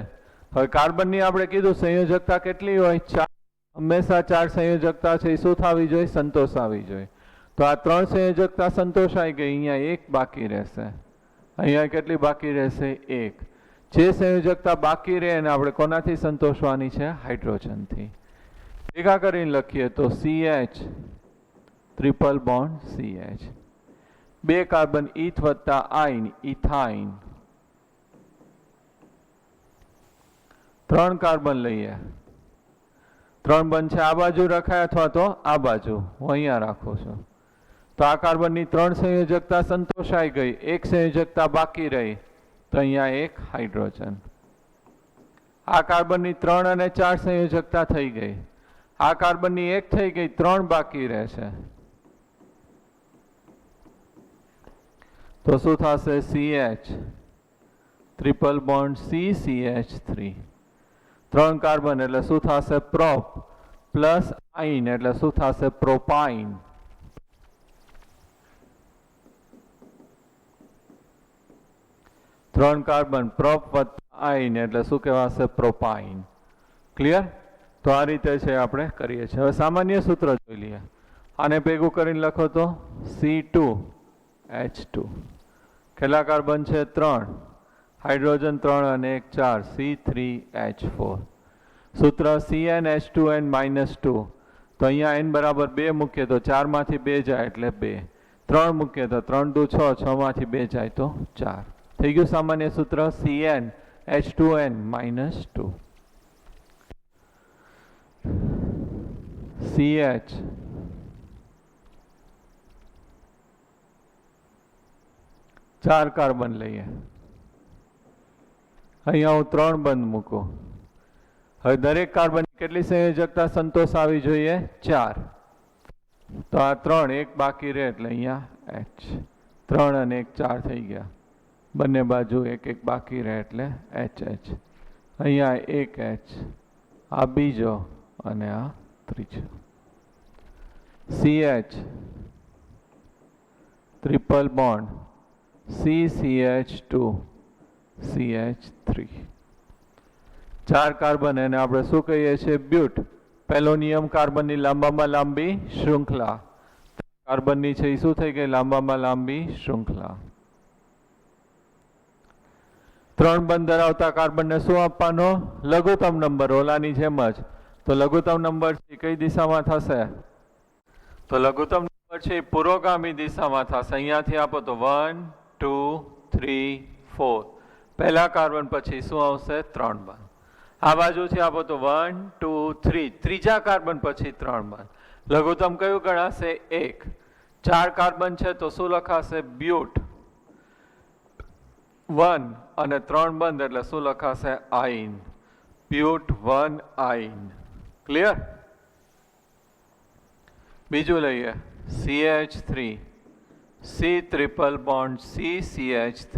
હવે કાર્બનની આપણે કીધું સંયોજકતા કેટલી હોય? 4. હંમેશા 4 સંયોજકતા છે એ શું થવી જોઈએ? સંતોષાવી જોઈએ. તો આ 3 સંયોજકતા સંતોષાઈ ગઈ. અહીંયા 1 બાકી રહેશે. અહીંયા કેટલી બાકી રહેશે? 1. જે સંયોજકતા બાકી રહે એને આપણે કોનાથી સંતોષવાની છે? હાઇડ્રોજનથી. ભેગા કરીને લખીએ તો CH triple bond CH. 2 carbon ઇથ વત્તા આઇન ઇથાઇન. 3 કાર્બન લઈએ. 3 બંધ છે આ બાજુ રખાય અથવા તો આ બાજુ. હું અહીંયા રાખું છું. તો આ કાર્બનની 3 સંયોજકતા સંતોષાઈ ગઈ. 1 સંયોજકતા બાકી રહી તો અહીંયા 1 હાઇડ્રોજન. આ કાર્બનની 3 અને 4 સંયોજકતા થઈ ગઈ. આ કાર્બનની 1 થઈ ગઈ, 3 બાકી રહેશે. તો શું થશે? CH triple bond CCH3. 3 carbon એટલે શું થશે? પ્રોપ. પ્લસ આઇન એટલે શું થશે? પ્રોપાઇન. ત્રણ કાર્બન પ્રોપ વત્તા આઈન એટલે શું કહેવાશે? પ્રોપાઇન. ક્લિયર? તો આ રીતે છે આપણે કરીએ છીએ. હવે સામાન્ય સૂત્ર જોઈ લઈએ. આને ભેગું કરીને લખો તો C2H2. કેટલા કાર્બન છે? 3. હાઇડ્રોજન 3 અને 1 4, C3H4. સૂત્ર CnH2n-2. તો અહીંયા n બરાબર 2 મૂકીએ તો 4 માંથી 2 જાય એટલે 2. 3 મૂકીએ તો 3 દુ 6, 6 માંથી 2 જાય તો 4. થઈ ગયું સામાન્ય સૂત્ર CnH2n-2. CH ચાર કાર્બન લઈએ. અહીંયા હું 3 બંધ મૂકું. હવે દરેક કાર્બન કેટલી સંયોજકતા સંતોષ આવી જોઈએ? 4. તો આ 3, એક બાકી રહે એટલે અહીંયા H. 3 અને 1 4 થઈ ગયા. બંને બાજુ એક એક બાકી રહે એટલે HH. અહીંયા એક H, આ બીજો અને આ ત્રીજો. CH triple bond CCH2 CH3. 4 carbon એને આપણે શું કહીએ છીએ? બ્યુટ. પહેલો નિયમ કાર્બનની લાંબામાં લાંબી શૃંખલા. કાર્બનની છે એ શું થઈ ગઈ? લાંબામાં લાંબી શૃંખલા. 3 બંધ ધરાવતા કાર્બનને શું આપવાનો? લઘુત્તમ નંબર, ઓલાની જેમ જ. તો લઘુત્તમ નંબર કઈ દિશામાં થશે? તો લઘુત્તમ નંબર છે પુરોગામી દિશામાં થશે. અહીંયાથી આપો તો 1 2 3 4. પહેલા કાર્બન પછી શું આવશે? 3 બંધ. આ બાજુથી આપો તો 1 2 3. ત્રીજા કાર્બન પછી 3 બંધ. લઘુત્તમ કયું ગણાશે? 1. 4 કાર્બન છે તો શું લખાશે? બ્યુટ. 1 અને 3 બંધ એટલે શું લખાશે? આઈન. બ્યુટ 1 આઈન. ક્લિયર? બીજું લઈએ CH3 C triple bond CCH3.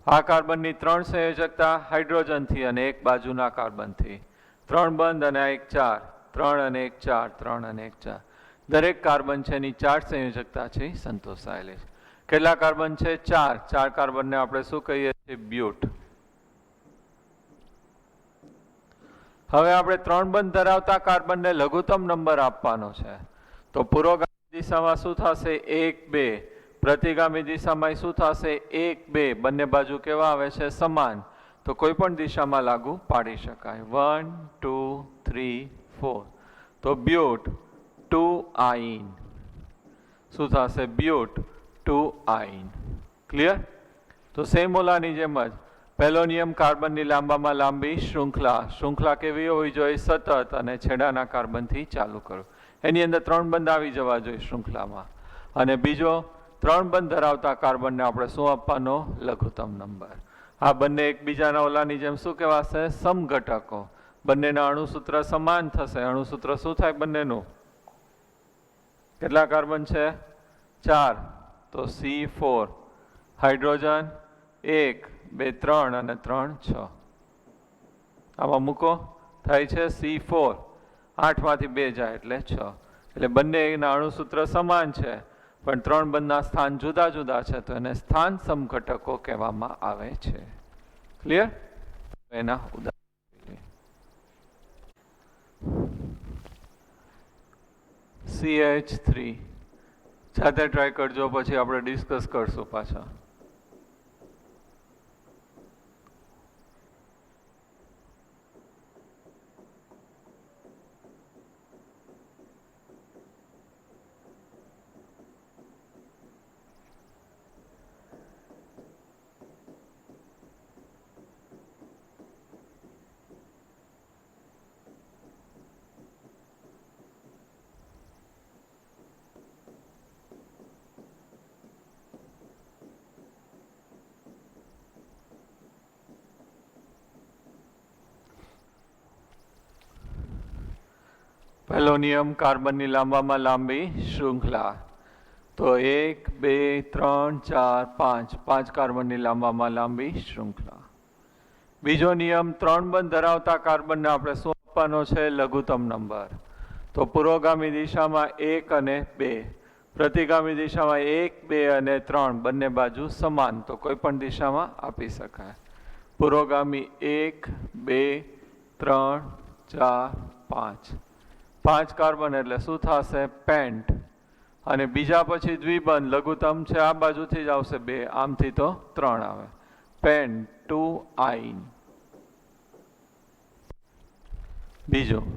આ કાર્બનની 3 સંયોજકતા હાઇડ્રોજનથી અને એક બાજુના કાર્બનથી. 3 બંધ અને 1 4. 3 અને 1 4, 3 અને 1 4. દરેક કાર્બન છે એની 4 સંયોજકતા છે સંતોષાયેલી છે. કેટલા કાર્બન છે? 4. 4 કાર્બનને આપણે શું કહીએ છીએ? બ્યુટ. હવે આપણે 3 બંધ ધરાવતા કાર્બનને લઘુત્તમ નંબર આપવાનો છે. તો પુરોગામી દિશામાં શું થશે? 1 2. પ્રતિગામી દિશામાં શું થશે? 1 2. બંને બાજુ કેવા આવે છે? સમાન. તો કોઈ પણ દિશામાં લાગુ પાડી શકાય. 1 2 3 4. તો બ્યુટ 2 આઈન. શું થશે? બ્યુટ 2 આઈન. ક્લિયર? તો સેમ ઓલાની જેમ જ પહેલો નિયમ કાર્બનની લાંબામાં લાંબી શૃંખલા. શૃંખલા કેવી હોવી જોઈએ? સતત. અને છેડાના કાર્બનથી ચાલુ કરો. એની અંદર 3 બંધ આવી જવા જોઈએ શૃંખલામાં. અને બીજો 3 બંધ ધરાવતા કાર્બનને આપણે શું આપવાનો? લઘુત્તમ નંબર. આ બંને એકબીજાના ઓલાની જેમ શું કહેવાશે? સમઘટકો. બંનેના અણુસૂત્ર સમાન થશે. અણુસૂત્ર શું થાય બંનેનું? કેટલા કાર્બન છે? 4. તો C4. હાઇડ્રોજન 1 2 3 અને 3 6. આમાં મૂકો, થાય છે C4. 8 માંથી 2 જાય એટલે 6. એટલે બંનેના અણુસૂત્ર સમાન છે પણ 3 બંધના સ્થાન જુદા જુદા છે તો એને સ્થાન સમઘટકો કહેવામાં આવે છે. ક્લિયર? એના ઉદાહરણ CH3 જાતે ટ્રાય કરજો, પછી આપણે ડિસ્કસ કરશું પાછા. પહેલો નિયમ કાર્બનની લાંબામાં લાંબી શૃંખલા. તો 1 2 3 4 5. 5 કાર્બનની લાંબામાં લાંબી શૃંખલા. બીજો નિયમ 3 બંધ ધરાવતા કાર્બનને આપણે શું આપવાનો છે? લઘુત્તમ નંબર. તો પુરોગામી દિશામાં 1 અને 2. પ્રતિગામી દિશામાં 1 2 અને 3. બંને બાજુ સમાન, તો કોઈ પણ દિશામાં આપી શકાય. પુરોગામી 1 2 3 4 5 5 કાર્બન એટલે શું થશે પેન્ટ અને બીજા પછી દ્વિબંધ લઘુત્તમ છે આ બાજુથી જ આવશે 2 આમથી તો 3 આવે પેન્ટુઆઇન બીજું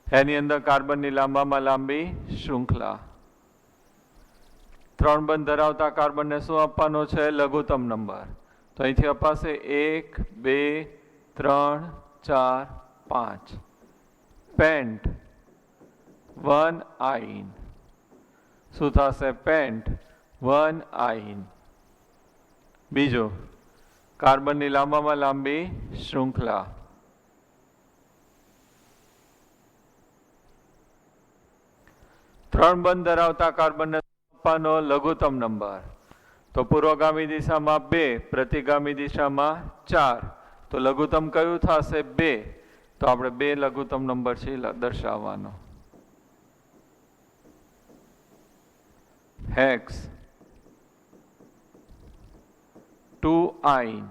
એની અંદર કાર્બનની લાંબામાં લાંબી શૃંખલા 3 બંધ ધરાવતા કાર્બનને શું આપવાનો છે લઘુત્તમ નંબર તો અહીંથી અપાશે 1 2 3 4 5 પેન્ટ 1 આઇન શું થશે પેન્ટ 1 આઇન બીજું કાર્બનની લાંબામાં લાંબી શૃંખલા 3 બંધ ધરાવતા કાર્બનને આપવાનો લઘુત્તમ નંબર તો પૂર્વગામી દિશામાં 2 પ્રતિગામી દિશામાં 4 તો લઘુત્તમ કયું થશે 2 તો આપણે 2 લઘુત્તમ નંબર છે દર્શાવવાનો હેક્સ 2 આઇન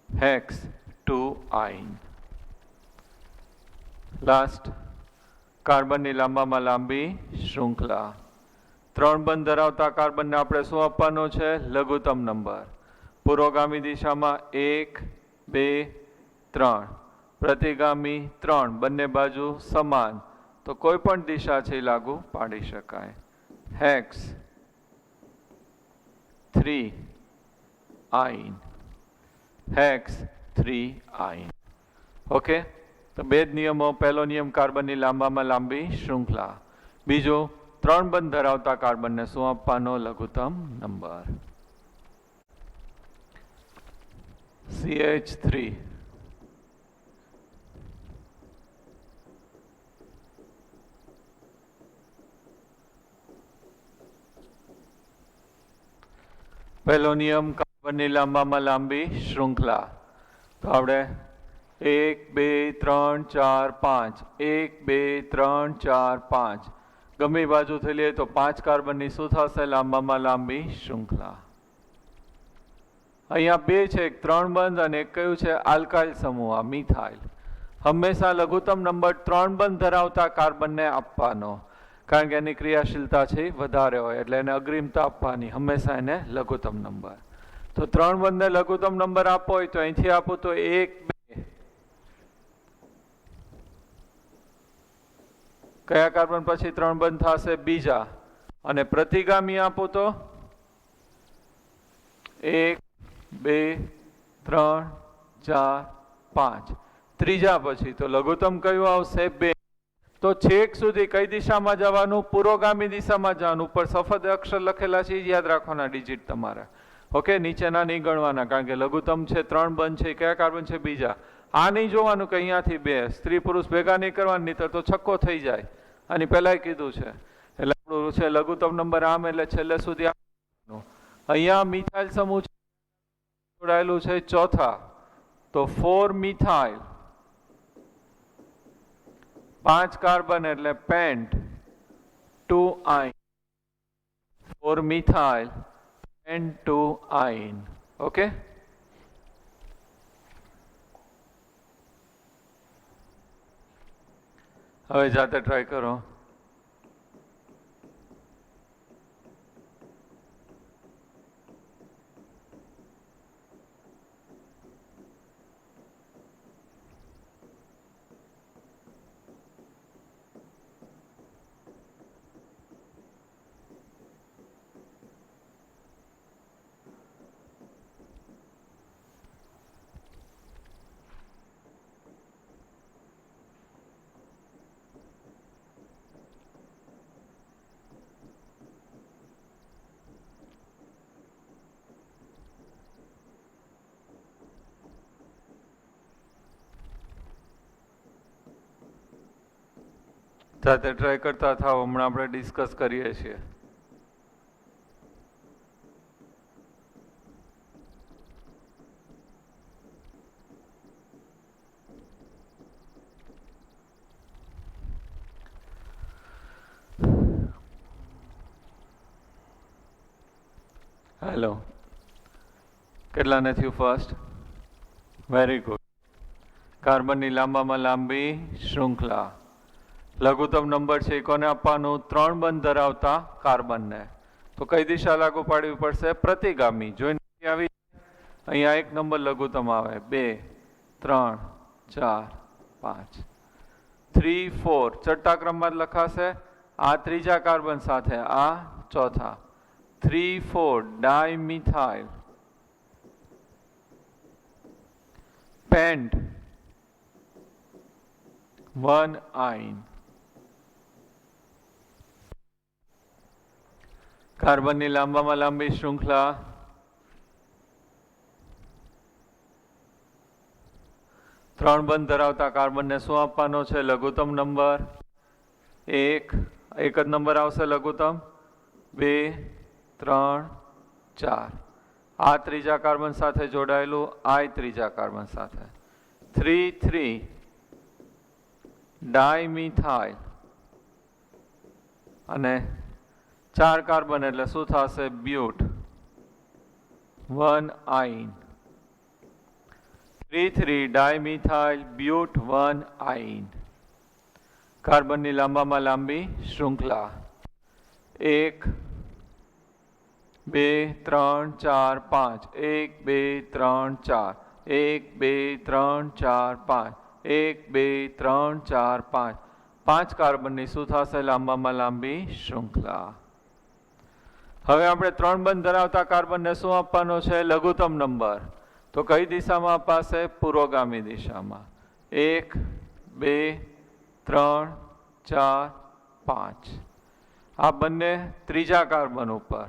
હેક્સ 2 આઇન લાસ્ટ કાર્બનની લાંબામાં લાંબી શૃંખલા 3 બંધ ધરાવતા કાર્બનને આપણે શું આપવાનો છે લઘુત્તમ નંબર પૂર્વગામી દિશામાં 1 2 3 પ્રતિગામી 3 બંને બાજુ સમાન તો કોઈ પણ દિશા છે લાગુ પાડી શકાય હેક્સ 3 આઇન હેક્સ 3 આઇન ઓકે તો બે જ નિયમો પહેલો નિયમ કાર્બનની લાંબામાં લાંબી શૃંખલા બીજો 3 બંધ ધરાવતા કાર્બનને શું આપવાનો લઘુત્તમ નંબર CH3 પહેલો નિયમ કાર્બનની લાંબામાં લાંબી શૃંખલા તો આપણે 1 2 3 4 5 1 2 3 4 5 ગમે બાજુથી લઈએ તો 5 કાર્બનની શું થશે લાંબામાં લાંબી શૃંખલા અહીંયા 2 છે 3 બંધ અને એક કયું છે આલ્કાઇલ સમૂહ મિથાઇલ હંમેશા લઘુત્તમ નંબર 3 બંધ ધરાવતા કાર્બનને આપવાનો કારણ કે એની ક્રિયાશીલતા છે વધારે હોય એટલે એને અગ્રિમતા આપવાની હંમેશા એને લઘુત્તમ નંબર તો 3 બંધને લઘુત્તમ નંબર આપવો હોય તો અહીંથી આપું તો 1 2 કયા કાર્બન પછી 3 બંધ થશે બીજા અને પ્રતિગામી આપું તો 1 2 3 4 5 ત્રીજા પછી તો લઘુત્તમ કયું આવશે 2 તો છેક સુધી કઈ દિશામાં જવાનું પુરોગામી દિશામાં જવાનું ઉપર સફેદ અક્ષર લખેલા છે યાદ રાખવાના ડિજિટ તમારા ઓકે નીચેના નહીં ગણવાના કારણ કે લઘુત્તમ છે 3 બંધ છે કયા કાર્બન છે બીજા આ નહીં જોવાનું કે અહીંયાથી 2 સ્ત્રી પુરુષ ભેગા નહીં કરવાનું નહીતર તો છક્કો થઈ જાય આની પહેલાય કીધું છે એટલે આપણું છે લઘુત્તમ નંબર આમ એટલે છેલ્લે સુધી અહીંયા મિથાઇલ સમૂહ જોડાયેલું છે ચોથા તો 4 મિથાઇલ 5 કાર્બન એટલે પેન્ટ 2 આઇન 4 મિથાઇલ પેન્ટ 2 આઇન ઓકે હવે જાતે ટ્રાય કરો જાતે ટ્રાય કરતા થાવ હમણાં આપણે ડિસ્કસ કરીએ છીએ હેલો કેટલાને થયું ફર્સ્ટ? Very good. કાર્બનની લાંબામાં લાંબી શૃંખલા. લઘુત્તમ નંબર છે એ કોને આપવાનું? 3 બંધ ધરાવતા કાર્બનને. તો કઈ દિશા લાગુ પાડવી પડશે? પ્રતિગામી. જોઈને આવી અહીંયા 1 નંબર લઘુત્તમ આવે, 2 3 4 5 3 4 ચડતા ક્રમમાં જ લખાશે. આ ત્રીજા કાર્બન સાથે, આ ચોથા. 3 4 ડાયમિથાઇલ પેન્ટ 1 આઇન. કાર્બનની લાંબામાં લાંબી શૃંખલા. ત્રણ બંધ ધરાવતા કાર્બનને શું આપવાનો છે? લઘુત્તમ નંબર 1. એક જ નંબર આવશે લઘુત્તમ. 2 3 4. આ ત્રીજા કાર્બન સાથે જોડાયેલું, આ ત્રીજા કાર્બન સાથે. 3 3 ડાયમિથાઇલ અને 4 કાર્બન એટલે શું થશે? બ્યુટ 1 આઇન. 3 3 ડાયમિથાઇલ બ્યુટ 1 આઇન. કાર્બનની લાંબામાં લાંબી શૃંખલા. 1 2 3 4 5 1 2 3 4 1 2 3 4 5 1 2 3 4 5 5 કાર્બનની શું થશે? લાંબામાં લાંબી શૃંખલા. હવે આપણે 3 બંધ ધરાવતા કાર્બનને શું આપવાનો છે? લઘુત્તમ નંબર. તો કઈ દિશામાં અપાશે? પુરોગામી દિશામાં. 1 2 3 4 5. આ બંને ત્રીજા કાર્બન ઉપર,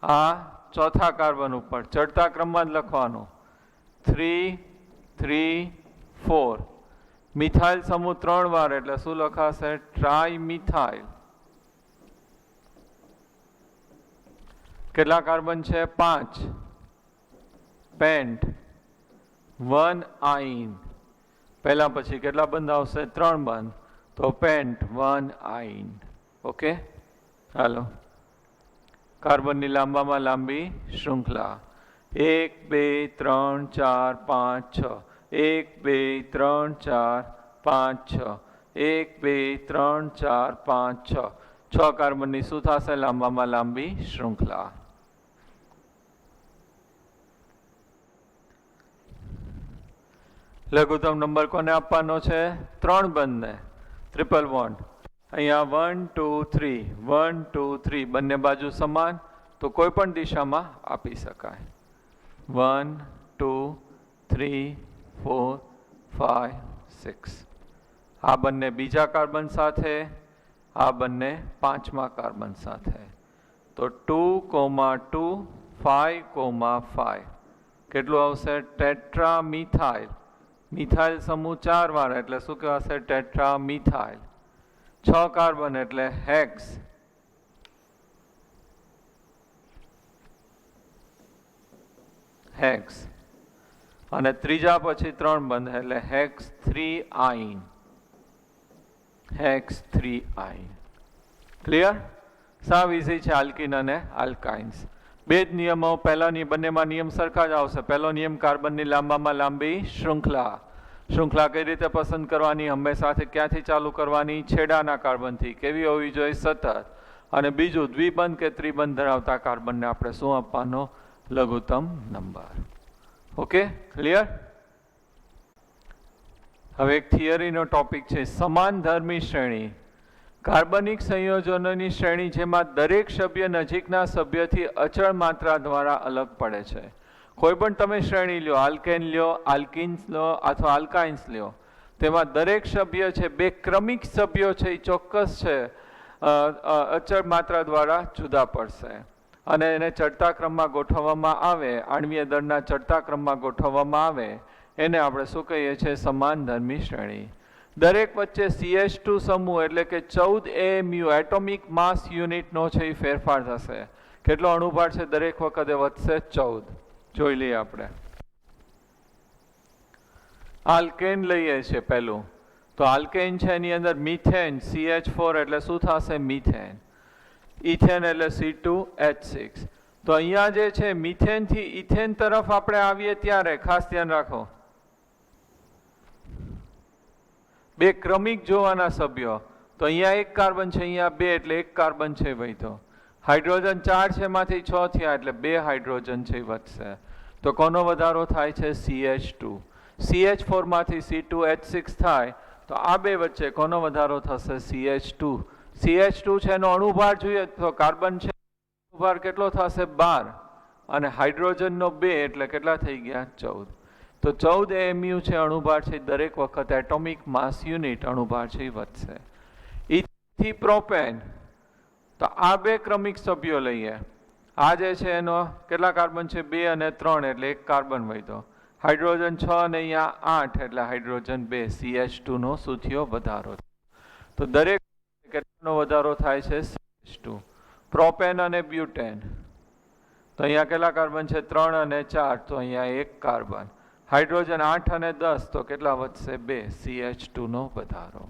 આ ચોથા કાર્બન ઉપર. ચડતા ક્રમમાં જ લખવાનું. 3 3 4. મિથાઇલ સમૂહ 3 વાર એટલે શું લખાશે? ટ્રાઇમિથાઇલ. કેટલા કાર્બન છે? 5. પેન્ટ 1 આઇન. પહેલા પછી કેટલા બંધ આવશે? 3 બંધ. તો પેન્ટ 1 આઇન. ઓકે, હાલો. કાર્બનની લાંબામાં લાંબી શૃંખલા. 1 2 3 4 5 6. 1 2 3 4 5 6. 1 2 3 4 5 6. 6 કાર્બનની શું થશે? લાંબામાં લાંબી શૃંખલા. લઘુત્તમ નંબર કોને આપવાનો છે? 3 બંધને. Triple bond. અહીંયા 1 2 3 1 2 3 બંને બાજુ સમાન, તો કોઈ પણ દિશામાં આપી શકાય. 1 2 3 4 5 6. આ બંને બીજા કાર્બન સાથે, આ બંને પાંચમા કાર્બન સાથે. તો 2 2 5 5. કેટલું આવશે? ટેટ્રામિથાઇલ. મિથાઇલ સમૂહ 4 વાર એટલે શું કહેવાશે? ટેટ્રામિથાઇલ. 6 કાર્બન એટલે હેક્સ. હેક્સ. અને ત્રીજા પછી 3 બંધ એટલે હેક્સ 3 આઇન. હેક્સ 3 આઇન. ક્લિયર? સાવ ઇઝી છે આલ્કિન અને આલ્કાઇન્સ. બે જ નિયમો. પહેલાની બંનેમાં નિયમ સરખા જ આવશે. પહેલો નિયમ કાર્બનની લાંબામાં લાંબી શૃંખલા. શૃંખલા કઈ રીતે પસંદ કરવાની? હંમેશાથી ક્યાંથી ચાલુ કરવાની? છેડાના કાર્બનથી. કેવી હોવી જોઈએ? સતત. અને બીજું, દ્વિબંધ કે ત્રિબંધ ધરાવતા કાર્બનને આપણે શું આપવાનો? લઘુત્તમ નંબર. Okay, clear? હવે એક થિયરીનો ટોપિક છે, સમાનધર્મી શ્રેણી. કાર્બનિક સંયોજનોની શ્રેણી જેમાં દરેક સભ્ય નજીકના સભ્યથી અચળ માત્રા દ્વારા અલગ પડે છે. કોઈ પણ તમે શ્રેણી લ્યો, આલ્કેન લ્યો, આલ્કિન્સ લો અથવા આલ્કાઇન્સ લ્યો, તેમાં દરેક સભ્ય છે, બે ક્રમિક સભ્યો છે, એ ચોક્કસ છે અચળ માત્રા દ્વારા જુદા પડશે અને એને ચડતા ક્રમમાં ગોઠવવામાં આવે, આણ્વીય દળના ચડતા ક્રમમાં ગોઠવવામાં આવે, એને આપણે શું કહીએ છીએ? સમાનધર્મી શ્રેણી. દરેક વચ્ચે CH2 સમૂહ એટલે કે 14 AMU એટોમિક માસ યુનિટનો છે એ ફેરફાર થશે. કેટલો અણુભાર છે? દરેક વખતે વધશે 14. જોઈ લઈએ આપણે. આલ્કેન લઈએ છીએ પહેલું. તો આલ્કેન છે એની અંદર મિથેન CH4 એટલે શું થશે? મિથેન. ઇથેન એટલે C2H6. તો અહીંયા જે છે મિથેનથી ઇથેન તરફ આપણે આવીએ ત્યારે ખાસ ધ્યાન રાખો, બે ક્રમિક જોવાના સભ્યો. તો અહીંયા એક કાર્બન છે, અહીંયા બે, એટલે એક કાર્બન છે વધ્યો. હાઇડ્રોજન 4 છે, એમાંથી 6 થયા, એટલે 2 હાઇડ્રોજન છે વધશે. તો કોનો વધારો થાય છે? CH2. CH4 માંથી C2H6 થાય, તો આ બે વચ્ચે કોનો વધારો થશે? CH2. CH2 છે એનો અણુભાર જોઈએ તો કાર્બન છે અણુભાર કેટલો થશે? 12, અને હાઇડ્રોજનનો 2, એટલે કેટલા થઈ ગયા? 14. તો 14 AMU છે અણુભાર છે, દરેક વખત એટોમિક માસ યુનિટ અણુભાર છે વધશે. ઇથેનથી પ્રોપેન, તો આ બે ક્રમિક સભ્યો લઈએ. આ જે છે એનો કેટલા કાર્બન છે? 2 અને 3, એટલે એક કાર્બન વધ્યો. હાઇડ્રોજન 6 અને અહીંયા 8, એટલે હાઇડ્રોજન 2. CH2 નો શું થયો? વધારો. તો દરેક કેટલાનો વધારો થાય છે? CH2. પ્રોપેન અને બ્યુટેન, તો અહીંયા કેટલા કાર્બન છે? 3 અને 4, તો અહીંયા એક કાર્બન. હાઇડ્રોજન 8 અને 10, તો કેટલા વધશે? 2. CH2 નો વધારો.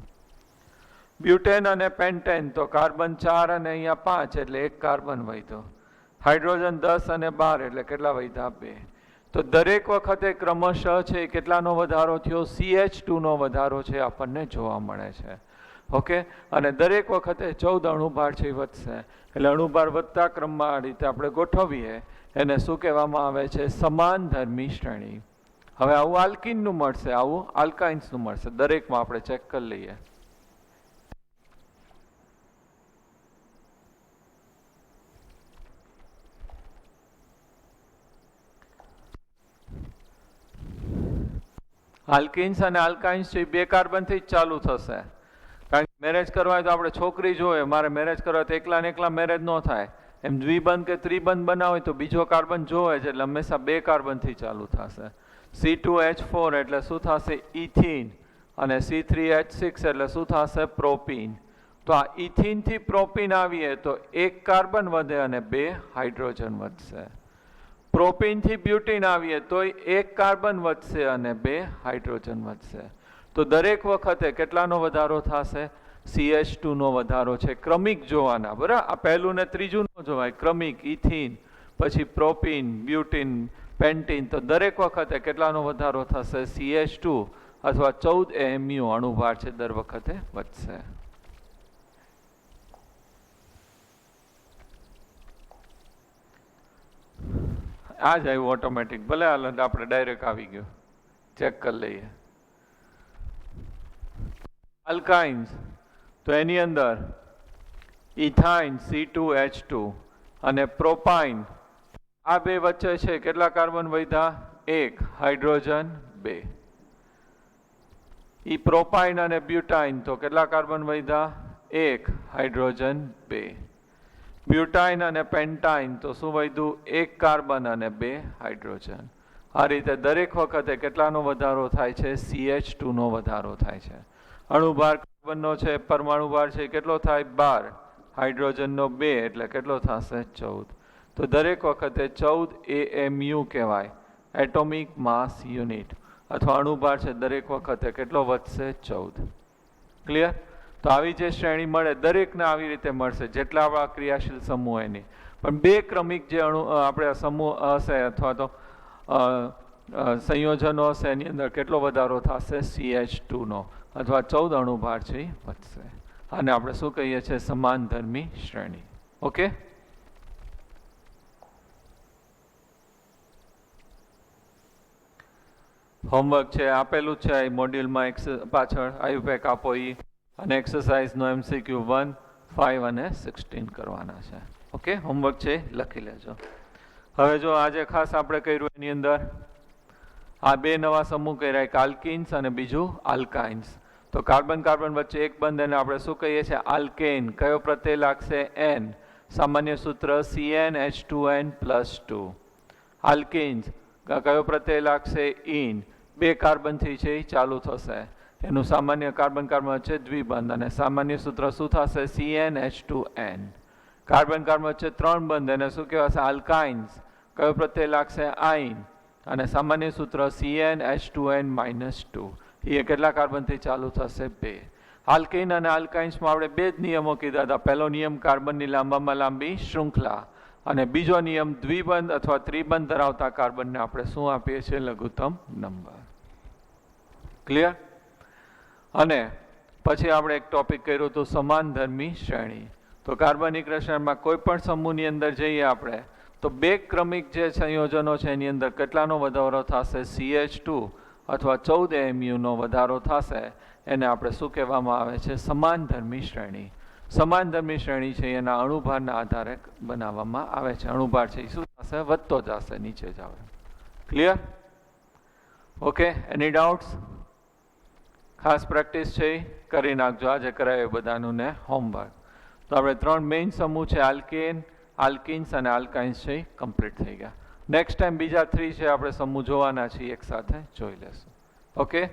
બ્યુટેન અને પેન્ટેન, તો કાર્બન 4 અને અહીંયા 5, એટલે એક કાર્બન વધ્યો. હાઇડ્રોજન 10 અને 12, એટલે કેટલા વધ્યા? 2. તો દરેક વખતે ક્રમશઃ છે કેટલાનો વધારો થયો? CH2 નો વધારો છે આપણને જોવા મળે છે. ઓકે, અને દરેક વખતે 14 અણુભાર છે વધશે. એટલે અણુભાર વધતા ક્રમમાં આ રીતે આપણે ગોઠવીએ, એને શું કહેવામાં આવે છે? સમાન ધર્મી શ્રેણી. હવે આવું આલ્કીનનું મળશે, આવું આલ્કાઇન્સનું મળશે. દરેકમાં આપણે ચેક કરી લઈએ. આલ્કિન્સ અને આલ્કાઇન્સ છે બે કાર્બનથી જ ચાલુ થશે. કારણ કે મેરેજ કરવા હોય તો આપણે છોકરી જોઈએ, મારે મેરેજ કરવા તો એકલા ને એકલા મેરેજ ન થાય. એમ દ્વિબંધ કે ત્રિબંધ બનાવે તો બીજો કાર્બન જોવે છે, એટલે હંમેશા બે કાર્બનથી ચાલુ થશે. C2H4 એટલે શું થશે? ઇથીન. અને C3H6 એટલે શું થશે? પ્રોપીન. તો આ ઇથીનથી પ્રોપીન આવીએ તો એક કાર્બન વધે અને 2 હાઇડ્રોજન વધશે. પ્રોપીનથી બ્યુટીન આવીએ તો એક કાર્બન વધશે અને 2 હાઇડ્રોજન વધશે. તો દરેક વખતે કેટલાનો વધારો થશે? CH2 નો વધારો છે. ક્રમિક જોવાના, બરાબર? આ પહેલું ને ત્રીજું ન જોવાય, ક્રમિક. ઇથીન, પછી પ્રોપીન, બ્યુટીન, પેન્ટીન. તો દરેક વખતે કેટલાનો વધારો થશે? CH2 અથવા 14 AMU અણુભાર છે દર વખતે વધશે. આ જ આવ્યું ઓટોમેટિક. ભલે હાલ આપણે ડાયરેક્ટ આવી ગયો, ચેક કરી લઈએ. આલ્કાઇન્સ, તો એની અંદર ઇથાઇન C2H2 અને પ્રોપાઇન, આ બે વચ્ચે છે કેટલા કાર્બન વધ્યા? 1, હાઇડ્રોજન 2. ઈ પ્રોપાઇન અને બ્યુટાઇન, તો કેટલા કાર્બન વધ્યા? 1, હાઇડ્રોજન 2. બ્યુટાઇન અને પેન્ટાઇન, તો શું વધ્યું? 1 કાર્બન અને 2 હાઇડ્રોજન. આ રીતે દરેક વખતે કેટલાનો વધારો થાય છે? CH2 નો વધારો થાય છે. અણુભાર કાર્બનનો છે, પરમાણુ ભાર છે કેટલો થાય? 12. હાઇડ્રોજનનો 2, એટલે કેટલો થશે? 14. તો દરેક વખતે 14 AMU કહેવાય, એટોમિક માસ યુનિટ, અથવા અણુભાર છે દરેક વખતે કેટલો વધશે? 14. ક્લિયર? તો આવી જે શ્રેણી મળે દરેકને આવી રીતે મળશે, જેટલા આપણા ક્રિયાશીલ સમૂહ એની. પણ બે ક્રમિક જે આપણે સમૂહ હશે અથવા તો સંયોજનો હશે એની અંદર કેટલો વધારો થશે? CH2 નો, અથવા 14 અણુભાર છે વધશે. આને આપણે શું કહીએ છીએ? સમાન ધર્મી શ્રેણી. ઓકે, હોમવર્ક છે આપેલું છે મોડ્યુલમાં પાછળ આયુપેક આપો ઈ, અને એક્સરસાઇઝનો MCQ 1, 5 અને 16 કરવાના છે. ઓકે, હોમવર્ક છે લખી લેજો. હવે જો આજે ખાસ આપણે કર્યું એની અંદર આ બે નવા સમૂહ કર્યા, એક આલ્કિન્સ અને બીજું આલ્કાઇન્સ. તો કાર્બન કાર્બન વચ્ચે એક બંધ, એને આપણે શું કહીએ છીએ? આલ્કેન. કયો પ્રત્યય લાગશે? N. સામાન્ય સૂત્ર CnH2n+2. આલ્કિન્સ કયો પ્રત્યય લાગશે? ઇન. બે કાર્બનથી છે એ ચાલુ થશે, એનું સામાન્ય કાર્બન કાર્બન વચ્ચે દ્વિબંધ, અને સામાન્ય સૂત્ર શું થશે? CnH2n. કાર્બન કાર્બન વચ્ચે 3 બંધ, એને શું કહેવાશે? આલ્કાઇન્સ. કયો પ્રત્યય લાગશે? આઇન. અને સામાન્ય સૂત્ર CnH2n-2. એ કેટલા કાર્બનથી ચાલુ થશે? 2. આલ્કિન અને આલ્કાઇન્સમાં આપણે બે જ નિયમો કીધા હતા. પહેલો નિયમ કાર્બનની લાંબામાં લાંબી શૃંખલા, અને બીજો નિયમ દ્વિબંધ અથવા ત્રિબંધ ધરાવતા કાર્બનને આપણે શું આપીએ છીએ? લઘુત્તમ નંબર. ક્લિયર? અને પછી આપણે એક ટોપિક કર્યું હતું સમાનધર્મી શ્રેણી. તો કાર્બનિક રસાયણમાં કોઈ પણ સમૂહની અંદર જઈએ આપણે તો બે ક્રમિક જે સંયોજનો છે એની અંદર કેટલાનો વધારો થશે? CH2 અથવા 14 AMU નો વધારો થશે. એને આપણે શું કહેવામાં આવે છે? સમાનધર્મી શ્રેણી. સમાનધર્મી શ્રેણી છે એના અણુભારના આધારે બનાવવામાં આવે છે. અણુભાર છે એ શું થશે? વધતો જશે, નીચે જ આવે. ક્લિયર? ઓકે, એની ડાઉટ્સ? ખાસ પ્રેક્ટિસ છે એ કરી નાખજો. આજે કરાવે બધાનું ને હોમવર્ક. તો આપણે 3 મેઇન સમૂહ છે આલ્કેન, આલ્કિન્સ અને આલ્કાઇન્સ છે એ કમ્પ્લીટ થઈ ગયા. નેક્સ્ટ ટાઈમ બીજા 3 છે આપણે સમૂહ જોવાના છીએ, એક સાથે જોઈ લેશું. Okay,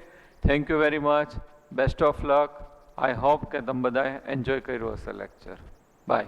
thank you very much. Best of luck. I hope કે તમે બધાએ એન્જોય કર્યું હશે લેક્ચર. બાય.